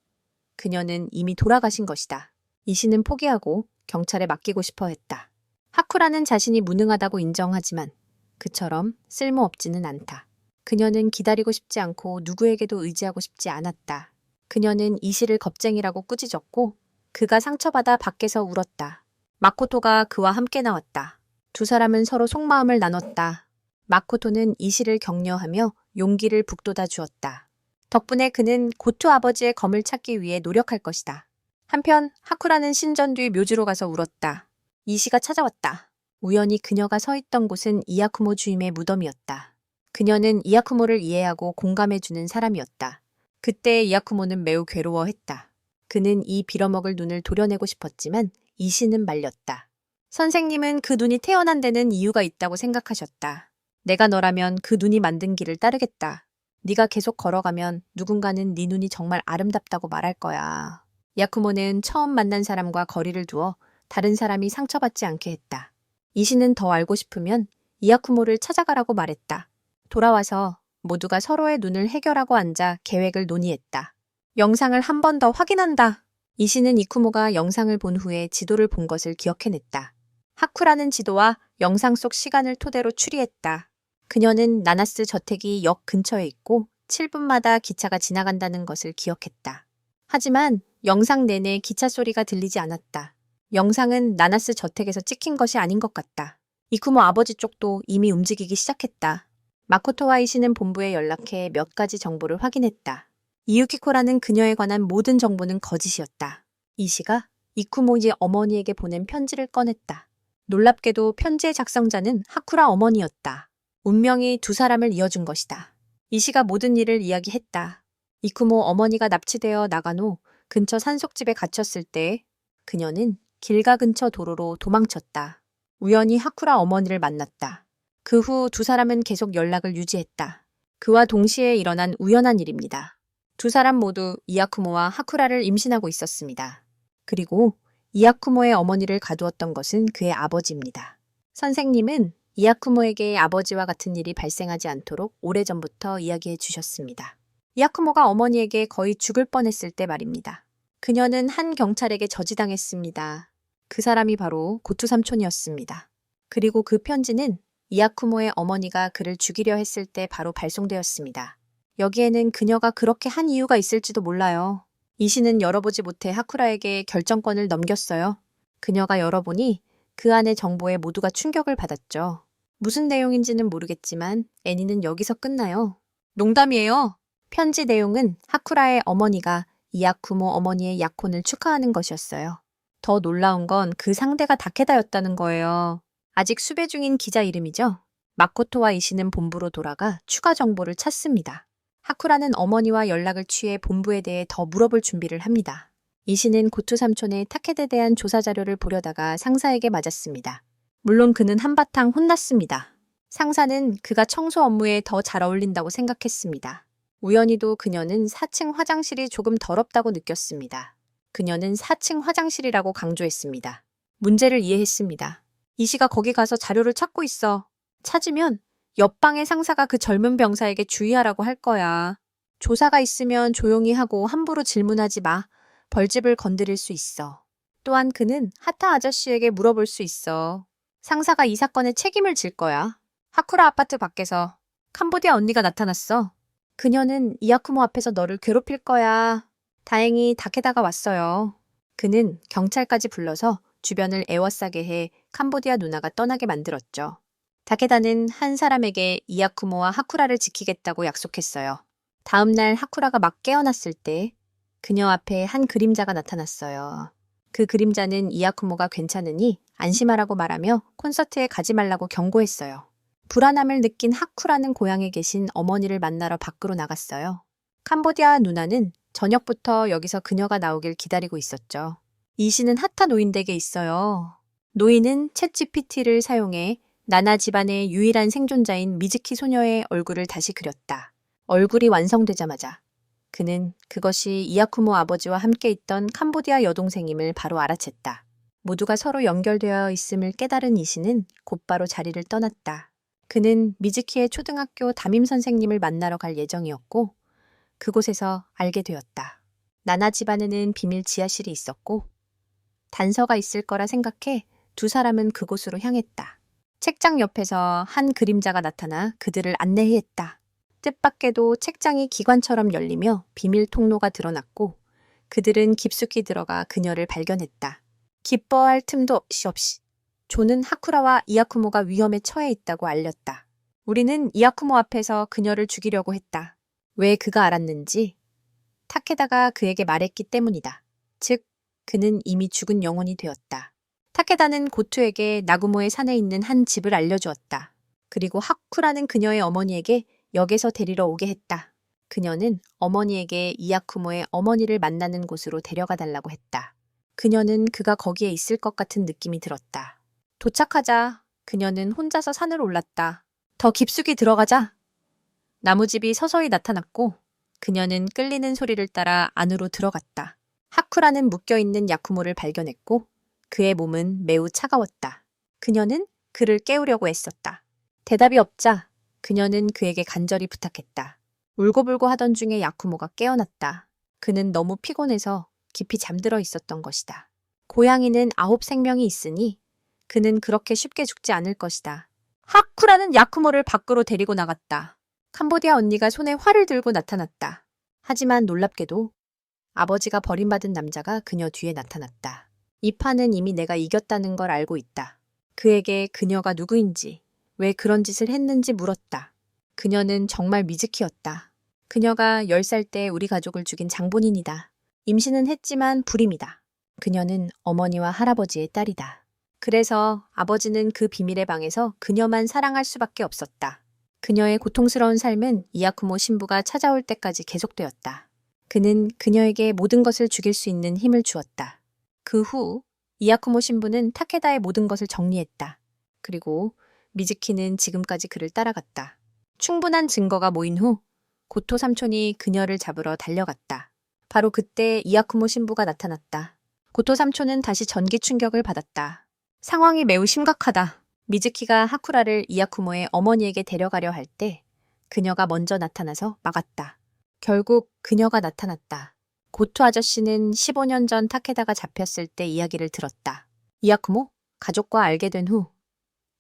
그녀는 이미 돌아가신 것이다. 이씨는 포기하고 경찰에 맡기고 싶어 했다. 하쿠라는 자신이 무능하다고 인정하지만 그처럼 쓸모없지는 않다. 그녀는 기다리고 싶지 않고 누구에게도 의지하고 싶지 않았다. 그녀는 이씨를 겁쟁이라고 꾸짖었고 그가 상처받아 밖에서 울었다. 마코토가 그와 함께 나왔다. 두 사람은 서로 속마음을 나눴다. 마코토는 이씨를 격려하며 용기를 북돋아 주었다. 덕분에 그는 고토 아버지의 검을 찾기 위해 노력할 것이다. 한편 하쿠라는 신전 뒤 묘지로 가서 울었다. 이씨가 찾아왔다. 우연히 그녀가 서 있던 곳은 이야쿠모 주임의 무덤이었다. 그녀는 이야쿠모를 이해하고 공감해주는 사람이었다. 그때 이야쿠모는 매우 괴로워했다. 그는 이 빌어먹을 눈을 도려내고 싶었지만 이씨는 말렸다. 선생님은 그 눈이 태어난 데는 이유가 있다고 생각하셨다. 내가 너라면 그 눈이 만든 길을 따르겠다. 네가 계속 걸어가면 누군가는 네 눈이 정말 아름답다고 말할 거야. 야쿠모는 처음 만난 사람과 거리를 두어 다른 사람이 상처받지 않게 했다. 이씨는 더 알고 싶으면 이야쿠모를 찾아가라고 말했다. 돌아와서 모두가 서로의 눈을 해결하고 앉아 계획을 논의했다. 영상을 한 번 더 확인한다. 이씨는 이쿠모가 영상을 본 후에 지도를 본 것을 기억해냈다. 하쿠라는 지도와 영상 속 시간을 토대로 추리했다. 그녀는 나나스 저택이 역 근처에 있고 7분마다 기차가 지나간다는 것을 기억했다. 하지만 영상 내내 기차 소리가 들리지 않았다. 영상은 나나스 저택에서 찍힌 것이 아닌 것 같다. 이쿠모 아버지 쪽도 이미 움직이기 시작했다. 마코토와 이씨는 본부에 연락해 몇 가지 정보를 확인했다. 이유키코라는 그녀에 관한 모든 정보는 거짓이었다. 이씨가 이쿠모의 어머니에게 보낸 편지를 꺼냈다. 놀랍게도 편지의 작성자는 하쿠라 어머니였다. 운명이 두 사람을 이어준 것이다. 이씨가 모든 일을 이야기했다. 이쿠모 어머니가 납치되어 나간 후 근처 산속집에 갇혔을 때 그녀는 길가 근처 도로로 도망쳤다. 우연히 하쿠라 어머니를 만났다. 그 후 두 사람은 계속 연락을 유지했다. 그와 동시에 일어난 우연한 일입니다. 두 사람 모두 이야쿠모와 하쿠라를 임신하고 있었습니다. 그리고 이야쿠모의 어머니를 가두었던 것은 그의 아버지입니다. 선생님은 이야쿠모에게 아버지와 같은 일이 발생하지 않도록 오래전부터 이야기해 주셨습니다. 이야쿠모가 어머니에게 거의 죽을 뻔했을 때 말입니다. 그녀는 한 경찰에게 저지당했습니다. 그 사람이 바로 고투 삼촌이었습니다. 그리고 그 편지는 이야쿠모의 어머니가 그를 죽이려 했을 때 바로 발송되었습니다. 여기에는 그녀가 그렇게 한 이유가 있을지도 몰라요. 이씨는 열어보지 못해 하쿠라에게 결정권을 넘겼어요. 그녀가 열어보니 그 안의 정보에 모두가 충격을 받았죠. 무슨 내용인지는 모르겠지만 애니는 여기서 끝나요. 농담이에요. 편지 내용은 하쿠라의 어머니가 이야쿠모 어머니의 약혼을 축하하는 것이었어요. 더 놀라운 건 그 상대가 다케다였다는 거예요. 아직 수배 중인 기자 이름이죠. 마코토와 이씨는 본부로 돌아가 추가 정보를 찾습니다. 하쿠라는 어머니와 연락을 취해 본부에 대해 더 물어볼 준비를 합니다. 이씨는 고투 삼촌의 타케다에 대한 조사 자료를 보려다가 상사에게 맞았습니다. 물론 그는 한바탕 혼났습니다. 상사는 그가 청소 업무에 더 잘 어울린다고 생각했습니다. 우연히도 그녀는 4층 화장실이 조금 더럽다고 느꼈습니다. 그녀는 4층 화장실이라고 강조했습니다. 문제를 이해했습니다. 이씨가 거기 가서 자료를 찾고 있어. 찾으면 옆방의 상사가 그 젊은 병사에게 주의하라고 할 거야. 조사가 있으면 조용히 하고 함부로 질문하지 마. 벌집을 건드릴 수 있어. 또한 그는 하타 아저씨에게 물어볼 수 있어. 상사가 이 사건에 책임을 질 거야. 하쿠라 아파트 밖에서 캄보디아 언니가 나타났어. 그녀는 이야쿠모 앞에서 너를 괴롭힐 거야. 다행히 다케다가 왔어요. 그는 경찰까지 불러서 주변을 에워싸게 해 캄보디아 누나가 떠나게 만들었죠. 다케다는 한 사람에게 이야쿠모와 하쿠라를 지키겠다고 약속했어요. 다음 날 하쿠라가 막 깨어났을 때 그녀 앞에 한 그림자가 나타났어요. 그 그림자는 이야쿠모가 괜찮으니 안심하라고 말하며 콘서트에 가지 말라고 경고했어요. 불안함을 느낀 하쿠라는 고향에 계신 어머니를 만나러 밖으로 나갔어요. 캄보디아 누나는 저녁부터 여기서 그녀가 나오길 기다리고 있었죠. 이씨는 하타 노인 댁에 있어요. 노인은 챗GPT를 사용해 나나 집안의 유일한 생존자인 미즈키 소녀의 얼굴을 다시 그렸다. 얼굴이 완성되자마자 그는 그것이 이야쿠모 아버지와 함께 있던 캄보디아 여동생임을 바로 알아챘다. 모두가 서로 연결되어 있음을 깨달은 이씨는 곧바로 자리를 떠났다. 그는 미즈키의 초등학교 담임 선생님을 만나러 갈 예정이었고 그곳에서 알게 되었다. 나나 집안에는 비밀 지하실이 있었고 단서가 있을 거라 생각해 두 사람은 그곳으로 향했다. 책장 옆에서 한 그림자가 나타나 그들을 안내했다. 뜻밖에도 책장이 기관처럼 열리며 비밀 통로가 드러났고 그들은 깊숙이 들어가 그녀를 발견했다. 기뻐할 틈도 없이 조는 하쿠라와 이야쿠모가 위험에 처해 있다고 알렸다. 우리는 이야쿠모 앞에서 그녀를 죽이려고 했다. 왜 그가 알았는지 타케다가 그에게 말했기 때문이다. 즉, 그는 이미 죽은 영혼이 되었다. 타케다는 고투에게 나구모의 산에 있는 한 집을 알려주었다. 그리고 하쿠라는 그녀의 어머니에게 역에서 데리러 오게 했다. 그녀는 어머니에게 이야쿠모의 어머니를 만나는 곳으로 데려가 달라고 했다. 그녀는 그가 거기에 있을 것 같은 느낌이 들었다. 도착하자 그녀는 혼자서 산을 올랐다. 더 깊숙이 들어가자. 나무집이 서서히 나타났고 그녀는 끌리는 소리를 따라 안으로 들어갔다. 하쿠라는 묶여있는 야쿠모를 발견했고 그의 몸은 매우 차가웠다. 그녀는 그를 깨우려고 애썼다. 대답이 없자 그녀는 그에게 간절히 부탁했다. 울고불고 하던 중에 야쿠모가 깨어났다. 그는 너무 피곤해서 깊이 잠들어 있었던 것이다. 고양이는 9 생명이 있으니 그는 그렇게 쉽게 죽지 않을 것이다. 하쿠라는 야쿠모를 밖으로 데리고 나갔다. 캄보디아 언니가 손에 활을 들고 나타났다. 하지만 놀랍게도 아버지가 버림받은 남자가 그녀 뒤에 나타났다. 이 판은 이미 내가 이겼다는 걸 알고 있다. 그에게 그녀가 누구인지, 왜 그런 짓을 했는지 물었다. 그녀는 정말 미즈키였다. 그녀가 10살 때 우리 가족을 죽인 장본인이다. 임신은 했지만 불임이다. 그녀는 어머니와 할아버지의 딸이다. 그래서 아버지는 그 비밀의 방에서 그녀만 사랑할 수밖에 없었다. 그녀의 고통스러운 삶은 이야쿠모 신부가 찾아올 때까지 계속되었다. 그는 그녀에게 모든 것을 죽일 수 있는 힘을 주었다. 그 후 이야쿠모 신부는 타케다의 모든 것을 정리했다. 그리고 미즈키는 지금까지 그를 따라갔다. 충분한 증거가 모인 후 고토 삼촌이 그녀를 잡으러 달려갔다. 바로 그때 이야쿠모 신부가 나타났다. 고토 삼촌은 다시 전기 충격을 받았다. 상황이 매우 심각하다. 미즈키가 하쿠라를 이야쿠모의 어머니에게 데려가려 할 때 그녀가 먼저 나타나서 막았다. 결국 그녀가 나타났다. 고토 아저씨는 15년 전 타케다가 잡혔을 때 이야기를 들었다. 이야쿠모, 가족과 알게 된 후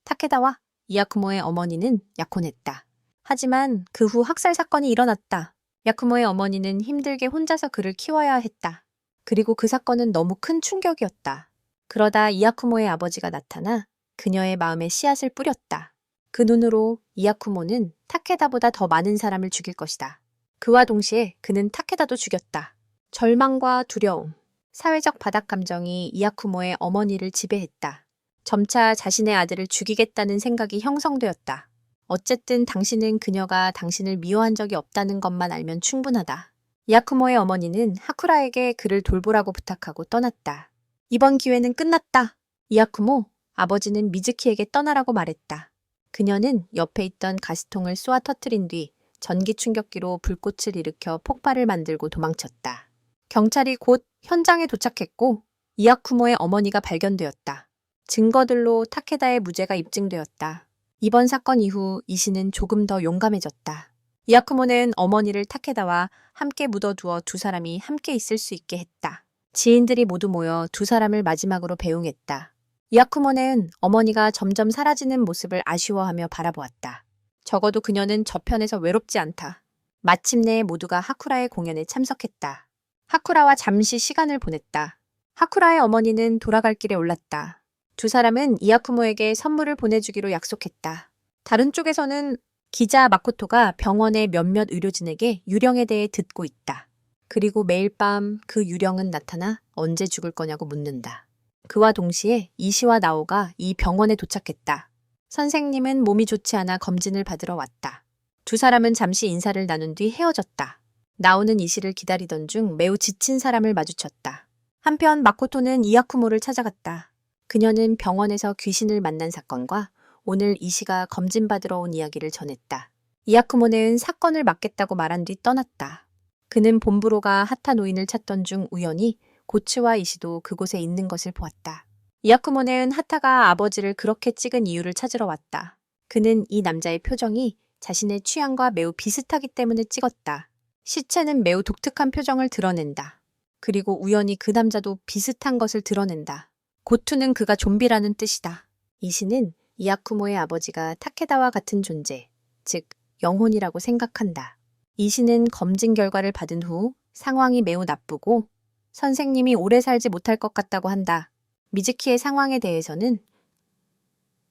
타케다와 이야쿠모의 어머니는 약혼했다. 하지만 그 후 학살 사건이 일어났다. 야쿠모의 어머니는 힘들게 혼자서 그를 키워야 했다. 그리고 그 사건은 너무 큰 충격이었다. 그러다 이야쿠모의 아버지가 나타나 그녀의 마음에 씨앗을 뿌렸다. 그 눈으로 이야쿠모는 타케다보다 더 많은 사람을 죽일 것이다. 그와 동시에 그는 타케다도 죽였다. 절망과 두려움, 사회적 바닥 감정이 이야쿠모의 어머니를 지배했다. 점차 자신의 아들을 죽이겠다는 생각이 형성되었다. 어쨌든 당신은 그녀가 당신을 미워한 적이 없다는 것만 알면 충분하다. 이야쿠모의 어머니는 하쿠라에게 그를 돌보라고 부탁하고 떠났다. 이번 기회는 끝났다. 이야쿠모, 아버지는 미즈키에게 떠나라고 말했다. 그녀는 옆에 있던 가스통을 쏘아 터뜨린 뒤 전기 충격기로 불꽃을 일으켜 폭발을 만들고 도망쳤다. 경찰이 곧 현장에 도착했고 이야쿠모의 어머니가 발견되었다. 증거들로 타케다의 무죄가 입증되었다. 이번 사건 이후 이씨는 조금 더 용감해졌다. 이야쿠모는 어머니를 타케다와 함께 묻어두어 두 사람이 함께 있을 수 있게 했다. 지인들이 모두 모여 두 사람을 마지막으로 배웅했다. 이야쿠모는 어머니가 점점 사라지는 모습을 아쉬워하며 바라보았다. 적어도 그녀는 저편에서 외롭지 않다. 마침내 모두가 하쿠라의 공연에 참석했다. 하쿠라와 잠시 시간을 보냈다. 하쿠라의 어머니는 돌아갈 길에 올랐다. 두 사람은 이야쿠모에게 선물을 보내주기로 약속했다. 다른 쪽에서는 기자 마코토가 병원의 몇몇 의료진에게 유령에 대해 듣고 있다. 그리고 매일 밤 그 유령은 나타나 언제 죽을 거냐고 묻는다. 그와 동시에 이시와 나오가 이 병원에 도착했다. 선생님은 몸이 좋지 않아 검진을 받으러 왔다. 두 사람은 잠시 인사를 나눈 뒤 헤어졌다. 나오는 이시를 기다리던 중 매우 지친 사람을 마주쳤다. 한편 마코토는 이야쿠모를 찾아갔다. 그녀는 병원에서 귀신을 만난 사건과 오늘 이시가 검진받으러 온 이야기를 전했다. 이야쿠모는 사건을 맡겠다고 말한 뒤 떠났다. 그는 본부로 가 하타 노인을 찾던 중 우연히 고츠와 이시도 그곳에 있는 것을 보았다. 이야쿠모는 하타가 아버지를 그렇게 찍은 이유를 찾으러 왔다. 그는 이 남자의 표정이 자신의 취향과 매우 비슷하기 때문에 찍었다. 시체는 매우 독특한 표정을 드러낸다. 그리고 우연히 그 남자도 비슷한 것을 드러낸다. 고투는 그가 좀비라는 뜻이다. 이시는 이아쿠모의 아버지가 타케다와 같은 존재, 즉 영혼이라고 생각한다. 이시는 검진 결과를 받은 후 상황이 매우 나쁘고 선생님이 오래 살지 못할 것 같다고 한다. 미즈키의 상황에 대해서는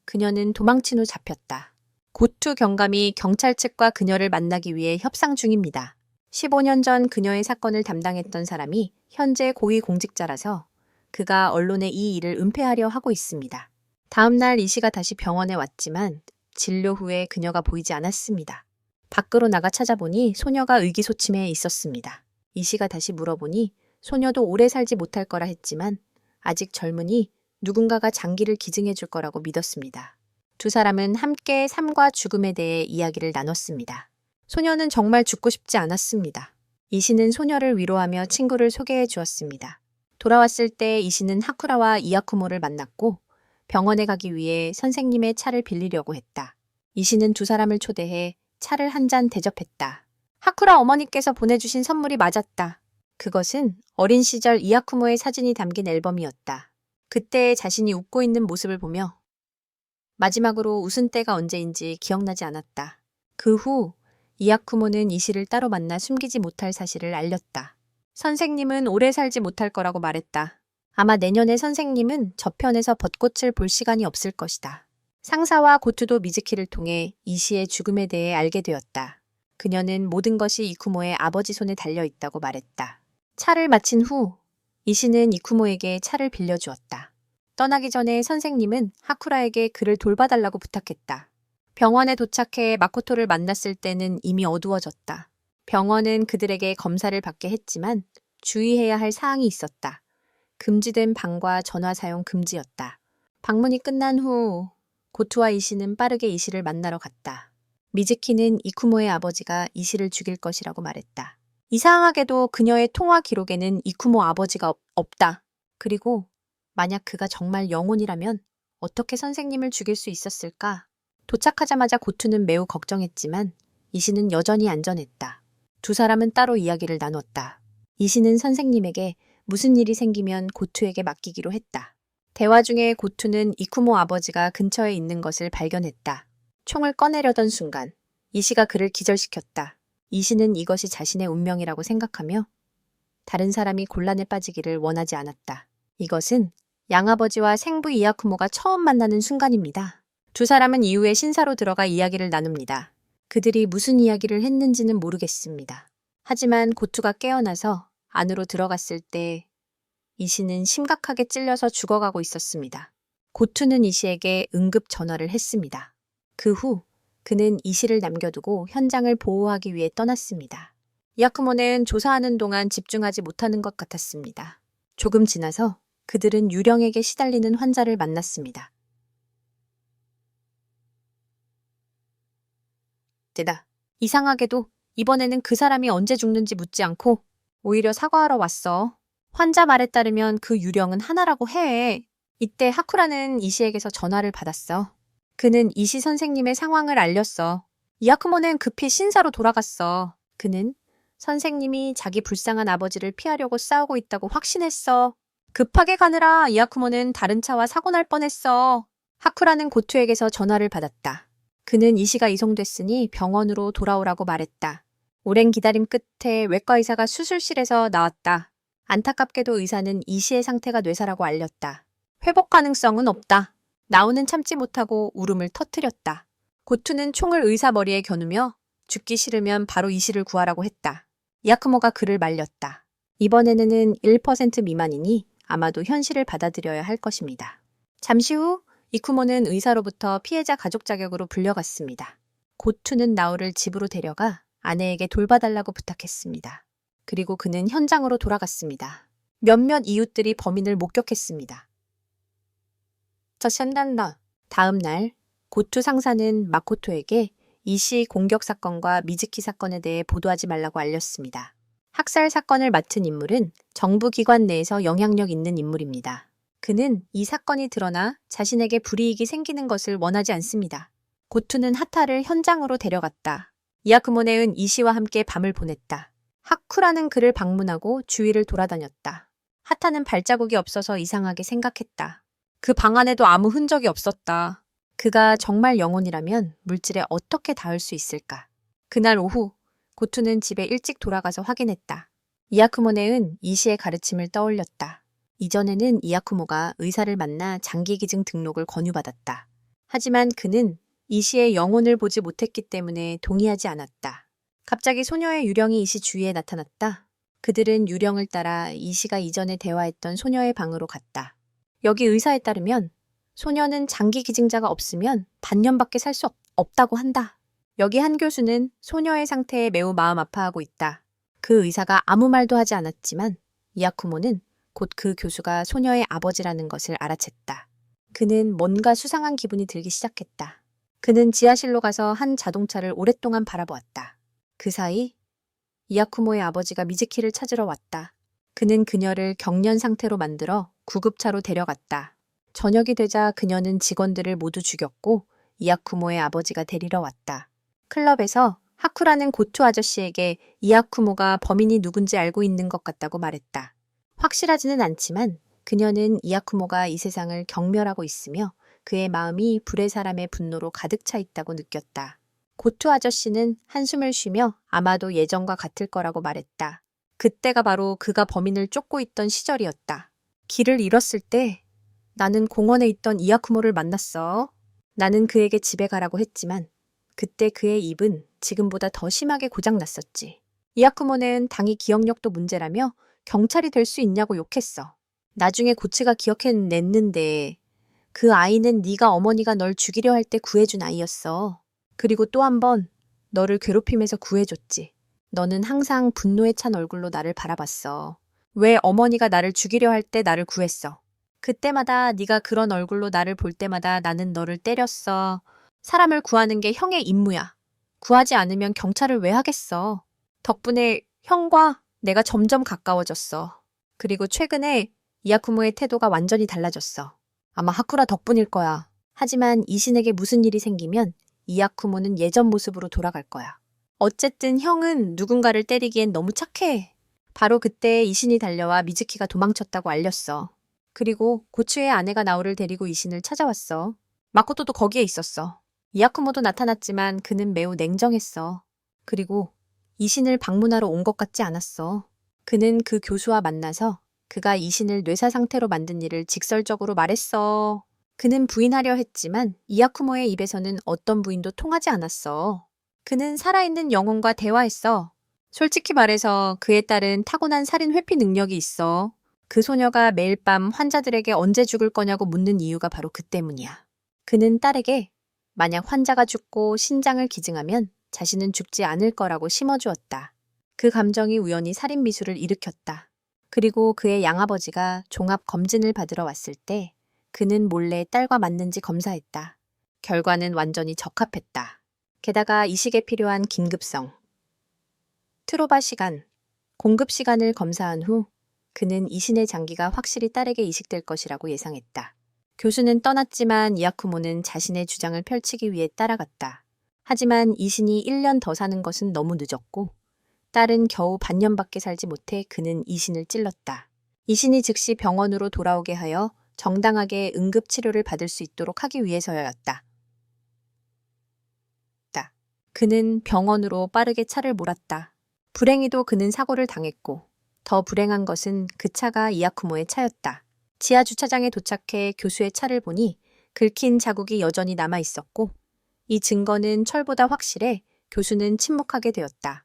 그녀는 도망친 후 잡혔다. 고투 경감이 경찰 측과 그녀를 만나기 위해 협상 중입니다. 15년 전 그녀의 사건을 담당했던 사람이 현재 고위공직자라서 그가 언론에 이 일을 은폐하려 하고 있습니다. 다음 날 이시가 다시 병원에 왔지만 진료 후에 그녀가 보이지 않았습니다. 밖으로 나가 찾아보니 소녀가 의기소침해 있었습니다. 이시가 다시 물어보니 소녀도 오래 살지 못할 거라 했지만 아직 젊으니 누군가가 장기를 기증해 줄 거라고 믿었습니다. 두 사람은 함께 삶과 죽음에 대해 이야기를 나눴습니다. 소녀는 정말 죽고 싶지 않았습니다. 이시는 소녀를 위로하며 친구를 소개해 주었습니다. 돌아왔을 때 이시는 하쿠라와 이아쿠모를 만났고 병원에 가기 위해 선생님의 차를 빌리려고 했다. 이시는 두 사람을 초대해 차를 한 잔 대접했다. 하쿠라 어머니께서 보내주신 선물이 맞았다. 그것은 어린 시절 이아쿠모의 사진이 담긴 앨범이었다. 그때 자신이 웃고 있는 모습을 보며 마지막으로 웃은 때가 언제인지 기억나지 않았다. 그 후 이아쿠모는 이시를 따로 만나 숨기지 못할 사실을 알렸다. 선생님은 오래 살지 못할 거라고 말했다. 아마 내년에 선생님은 저편에서 벚꽃을 볼 시간이 없을 것이다. 상사와 고투도 미즈키를 통해 이시의 죽음에 대해 알게 되었다. 그녀는 모든 것이 이쿠모의 아버지 손에 달려 있다고 말했다. 차를 마친 후 이시는 이쿠모에게 차를 빌려주었다. 떠나기 전에 선생님은 하쿠라에게 그를 돌봐달라고 부탁했다. 병원에 도착해 마코토를 만났을 때는 이미 어두워졌다. 병원은 그들에게 검사를 받게 했지만 주의해야 할 사항이 있었다. 금지된 방과 전화 사용 금지였다. 방문이 끝난 후 고투와 이시는 빠르게 이시를 만나러 갔다. 미즈키는 이쿠모의 아버지가 이시를 죽일 것이라고 말했다. 이상하게도 그녀의 통화 기록에는 이쿠모 아버지가 없다. 그리고 만약 그가 정말 영혼이라면 어떻게 선생님을 죽일 수 있었을까? 도착하자마자 고투는 매우 걱정했지만 이시는 여전히 안전했다. 두 사람은 따로 이야기를 나눴다. 이시는 선생님에게 무슨 일이 생기면 고투에게 맡기기로 했다. 대화 중에 고투는 이쿠모 아버지가 근처에 있는 것을 발견했다. 총을 꺼내려던 순간 이시가 그를 기절시켰다. 이시는 이것이 자신의 운명이라고 생각하며 다른 사람이 곤란에 빠지기를 원하지 않았다. 이것은 양아버지와 생부 이아쿠모가 처음 만나는 순간입니다. 두 사람은 이후에 신사로 들어가 이야기를 나눕니다. 그들이 무슨 이야기를 했는지는 모르겠습니다. 하지만 고투가 깨어나서 안으로 들어갔을 때 이시는 심각하게 찔려서 죽어가고 있었습니다. 고투는 이시에게 응급 전화를 했습니다. 그 후 그는 이시를 남겨두고 현장을 보호하기 위해 떠났습니다. 이아쿠모는 조사하는 동안 집중하지 못하는 것 같았습니다. 조금 지나서 그들은 유령에게 시달리는 환자를 만났습니다. 대다. 이상하게도 이번에는 그 사람이 언제 죽는지 묻지 않고 오히려 사과하러 왔어. 환자 말에 따르면 그 유령은 하나라고 해. 이때 하쿠라는 이시에게서 전화를 받았어. 그는 이시 선생님의 상황을 알렸어. 이아쿠모는 급히 신사로 돌아갔어. 그는 선생님이 자기 불쌍한 아버지를 피하려고 싸우고 있다고 확신했어. 급하게 가느라 이아쿠모는 다른 차와 사고 날 뻔했어. 하쿠라는 고투에게서 전화를 받았다. 그는 이시가 이송됐으니 병원으로 돌아오라고 말했다. 오랜 기다림 끝에 외과 의사가 수술실에서 나왔다. 안타깝게도 의사는 이시의 상태가 뇌사라고 알렸다. 회복 가능성은 없다. 나오는 참지 못하고 울음을 터뜨렸다. 고투는 총을 의사 머리에 겨누며 죽기 싫으면 바로 이시를 구하라고 했다. 이아쿠모가 그를 말렸다. 이번에는 1% 미만이니 아마도 현실을 받아들여야 할 것입니다. 잠시 후 이쿠모는 의사로부터 피해자 가족 자격으로 불려갔습니다. 고투는 나오를 집으로 데려가 아내에게 돌봐달라고 부탁했습니다. 그리고 그는 현장으로 돌아갔습니다. 몇몇 이웃들이 범인을 목격했습니다. 다음 날 고투 상사는 마코토에게 이시 공격 사건과 미즈키 사건에 대해 보도하지 말라고 알렸습니다. 학살 사건을 맡은 인물은 정부 기관 내에서 영향력 있는 인물입니다. 그는 이 사건이 드러나 자신에게 불이익이 생기는 것을 원하지 않습니다. 고투는 하타를 현장으로 데려갔다. 이아쿠모네는 이시와 함께 밤을 보냈다. 하쿠라는 그를 방문하고 주위를 돌아다녔다. 하타는 발자국이 없어서 이상하게 생각했다. 그 방 안에도 아무 흔적이 없었다. 그가 정말 영혼이라면 물질에 어떻게 닿을 수 있을까? 그날 오후 고투는 집에 일찍 돌아가서 확인했다. 이야쿠모네는 이시의 가르침을 떠올렸다. 이전에는 이야쿠모가 의사를 만나 장기기증 등록을 권유받았다. 하지만 그는 이시의 영혼을 보지 못했기 때문에 동의하지 않았다. 갑자기 소녀의 유령이 이시 주위에 나타났다. 그들은 유령을 따라 이시가 이전에 대화했던 소녀의 방으로 갔다. 여기 의사에 따르면 소녀는 장기 기증자가 없으면 반년밖에 살 수 없다고 한다. 여기 한 교수는 소녀의 상태에 매우 마음 아파하고 있다. 그 의사가 아무 말도 하지 않았지만 이야쿠모는 곧 그 교수가 소녀의 아버지라는 것을 알아챘다. 그는 뭔가 수상한 기분이 들기 시작했다. 그는 지하실로 가서 한 자동차를 오랫동안 바라보았다. 그 사이 이야쿠모의 아버지가 미즈키를 찾으러 왔다. 그는 그녀를 경련 상태로 만들어 구급차로 데려갔다. 저녁이 되자 그녀는 직원들을 모두 죽였고 이야쿠모의 아버지가 데리러 왔다. 클럽에서 하쿠라는 고투 아저씨에게 이야쿠모가 범인이 누군지 알고 있는 것 같다고 말했다. 확실하지는 않지만 그녀는 이야쿠모가 이 세상을 경멸하고 있으며 그의 마음이 불의 사람의 분노로 가득 차 있다고 느꼈다. 고투 아저씨는 한숨을 쉬며 아마도 예전과 같을 거라고 말했다. 그때가 바로 그가 범인을 쫓고 있던 시절이었다. 길을 잃었을 때 나는 공원에 있던 이야쿠모를 만났어. 나는 그에게 집에 가라고 했지만 그때 그의 입은 지금보다 더 심하게 고장났었지. 이야쿠모는 당이 기억력도 문제라며 경찰이 될 수 있냐고 욕했어. 나중에 고치가 기억해냈는데 그 아이는 네가 어머니가 널 죽이려 할 때 구해준 아이였어. 그리고 또 한 번 너를 괴롭힘에서 구해줬지. 너는 항상 분노에 찬 얼굴로 나를 바라봤어. 왜 어머니가 나를 죽이려 할 때 나를 구했어? 그때마다 네가 그런 얼굴로 나를 볼 때마다 나는 너를 때렸어. 사람을 구하는 게 형의 임무야. 구하지 않으면 경찰을 왜 하겠어. 덕분에 형과 내가 점점 가까워졌어. 그리고 최근에 이야쿠모의 태도가 완전히 달라졌어. 아마 하쿠라 덕분일 거야. 하지만 이신에게 무슨 일이 생기면 이야쿠모는 예전 모습으로 돌아갈 거야. 어쨌든 형은 누군가를 때리기엔 너무 착해. 바로 그때 이신이 달려와 미즈키가 도망쳤다고 알렸어. 그리고 고추의 아내가 나오를 데리고 이신을 찾아왔어. 마코토도 거기에 있었어. 이야쿠모도 나타났지만 그는 매우 냉정했어. 그리고 이신을 방문하러 온 것 같지 않았어. 그는 그 교수와 만나서 그가 이신을 뇌사 상태로 만든 일을 직설적으로 말했어. 그는 부인하려 했지만 이야쿠모의 입에서는 어떤 부인도 통하지 않았어. 그는 살아있는 영혼과 대화했어. 솔직히 말해서 그에 따른 타고난 살인 회피 능력이 있어. 그 소녀가 매일 밤 환자들에게 언제 죽을 거냐고 묻는 이유가 바로 그 때문이야. 그는 딸에게 만약 환자가 죽고 신장을 기증하면 자신은 죽지 않을 거라고 심어주었다. 그 감정이 우연히 살인 미수를 일으켰다. 그리고 그의 양아버지가 종합 검진을 받으러 왔을 때 그는 몰래 딸과 맞는지 검사했다. 결과는 완전히 적합했다. 게다가 이식에 필요한 긴급성, 트로바 시간, 공급 시간을 검사한 후 그는 이신의 장기가 확실히 딸에게 이식될 것이라고 예상했다. 교수는 떠났지만 이야쿠모는 자신의 주장을 펼치기 위해 따라갔다. 하지만 이신이 1년 더 사는 것은 너무 늦었고 딸은 겨우 반년밖에 살지 못해 그는 이신을 찔렀다. 이신이 즉시 병원으로 돌아오게 하여 정당하게 응급치료를 받을 수 있도록 하기 위해서였다. 그는 병원으로 빠르게 차를 몰았다. 불행히도 그는 사고를 당했고 더 불행한 것은 그 차가 이야쿠모의 차였다. 지하 주차장에 도착해 교수의 차를 보니 긁힌 자국이 여전히 남아 있었고 이 증거는 철보다 확실해 교수는 침묵하게 되었다.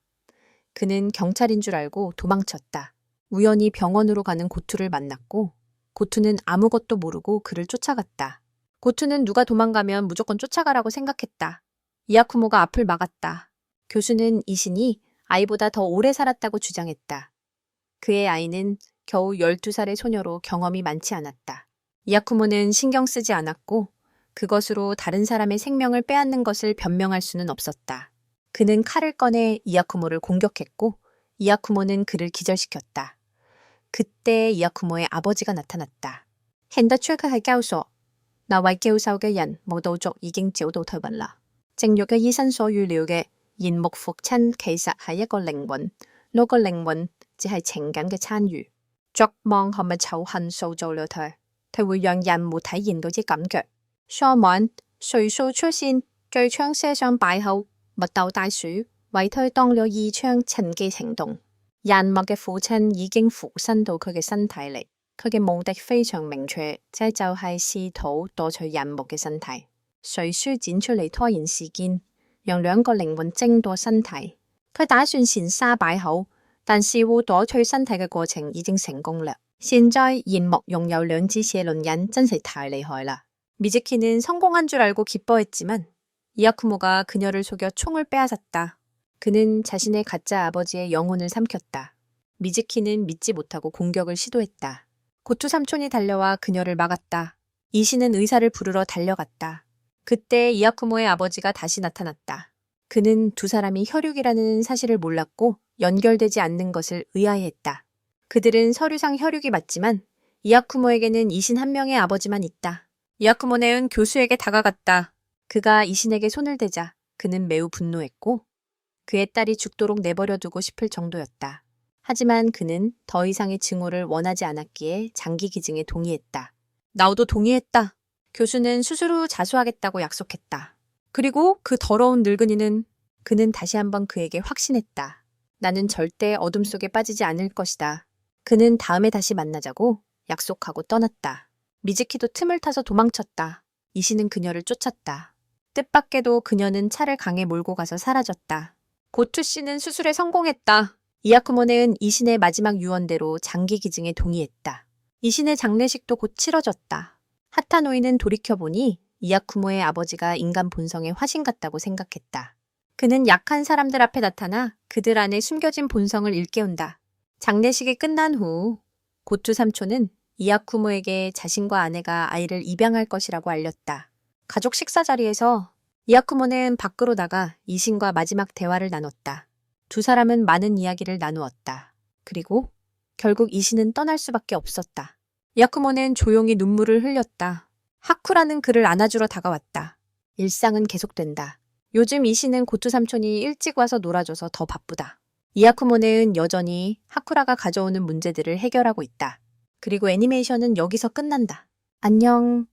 그는 경찰인 줄 알고 도망쳤다. 우연히 병원으로 가는 고투를 만났고 고투는 아무것도 모르고 그를 쫓아갔다. 고투는 누가 도망가면 무조건 쫓아가라고 생각했다. 이야쿠모가 앞을 막았다. 교수는 이신이 아이보다 더 오래 살았다고 주장했다. 그의 아이는 겨우 12살의 소녀로 경험이 많지 않았다. 이야쿠모는 신경 쓰지 않았고 그것으로 다른 사람의 생명을 빼앗는 것을 변명할 수는 없었다. 그는 칼을 꺼내 이야쿠모를 공격했고 이야쿠모는 그를 기절시켰다. 그때 이야쿠모의 아버지가 나타났다. Hiện đã trước hai cao sổ, là vậy kêu sau cái人冇到族已經找到退運啦。正如嘅醫生所預料嘅，賢木復親其實係一個靈魂，嗰個靈魂只係情感嘅參與。慾望係咪仇恨塑造了佢？佢會讓人們體驗到啲感覺。相反，隨數出現，巨槍射上背後，密鬥大樹為佢當了義槍，趁機行動。人物嘅父親已經附身到佢嘅身體裏，佢嘅目的非常明確，就係試圖奪取人物嘅身體。誰舒展出嚟拖延時間，讓兩個靈魂爭奪身體。佢打算先殺背後，但似乎奪取身體嘅過程已經成功啦。現在熒幕擁有兩隻寫輪眼，真係太厲害啦。미즈키는 성공한 줄 알고 기뻐했지만 이아쿠모가 그녀를 속여 총을 빼앗았다. 그는 자신의 가짜 아버지의 영혼을 삼켰다. 미즈키는 믿지 못하고 공격을 시도했다. 고투 삼촌이 달려와 그녀를 막았다. 이시는 의사를 부르러 달려갔다. 그때 이아쿠모의 아버지가 다시 나타났다. 그는 두 사람이 혈육이라는 사실을 몰랐고 연결되지 않는 것을 의아해했다. 그들은 서류상 혈육이 맞지만 이아쿠모에게는 이신 한 명의 아버지만 있다. 이아쿠모네는 교수에게 다가갔다. 그가 이신에게 손을 대자 그는 매우 분노했고 그의 딸이 죽도록 내버려두고 싶을 정도였다. 하지만 그는 더 이상의 증오를 원하지 않았기에 장기 기증에 동의했다. 나도 동의했다. 교수는 수술 후 자수하겠다고 약속했다. 그리고 그 더러운 늙은이는 그는 다시 한번 그에게 확신했다. 나는 절대 어둠 속에 빠지지 않을 것이다. 그는 다음에 다시 만나자고 약속하고 떠났다. 미즈키도 틈을 타서 도망쳤다. 이시는 그녀를 쫓았다. 뜻밖에도 그녀는 차를 강에 몰고 가서 사라졌다. 고투 씨는 수술에 성공했다. 이아쿠모네는 이신의 마지막 유언대로 장기 기증에 동의했다. 이신의 장례식도 곧 치러졌다. 하타노이는 돌이켜보니 이아쿠모의 아버지가 인간 본성의 화신 같다고 생각했다. 그는 약한 사람들 앞에 나타나 그들 안에 숨겨진 본성을 일깨운다. 장례식이 끝난 후 고투 삼촌은 이아쿠모에게 자신과 아내가 아이를 입양할 것이라고 알렸다. 가족 식사 자리에서 이아쿠모는 밖으로 나가 이신과 마지막 대화를 나눴다. 두 사람은 많은 이야기를 나누었다. 그리고 결국 이신은 떠날 수밖에 없었다. 이아쿠모는 조용히 눈물을 흘렸다. 하쿠라는 그를 안아주러 다가왔다. 일상은 계속된다. 요즘 이신은 고투 삼촌이 일찍 와서 놀아줘서 더 바쁘다. 이아쿠모네는 여전히 하쿠라가 가져오는 문제들을 해결하고 있다. 그리고 애니메이션은 여기서 끝난다. 안녕.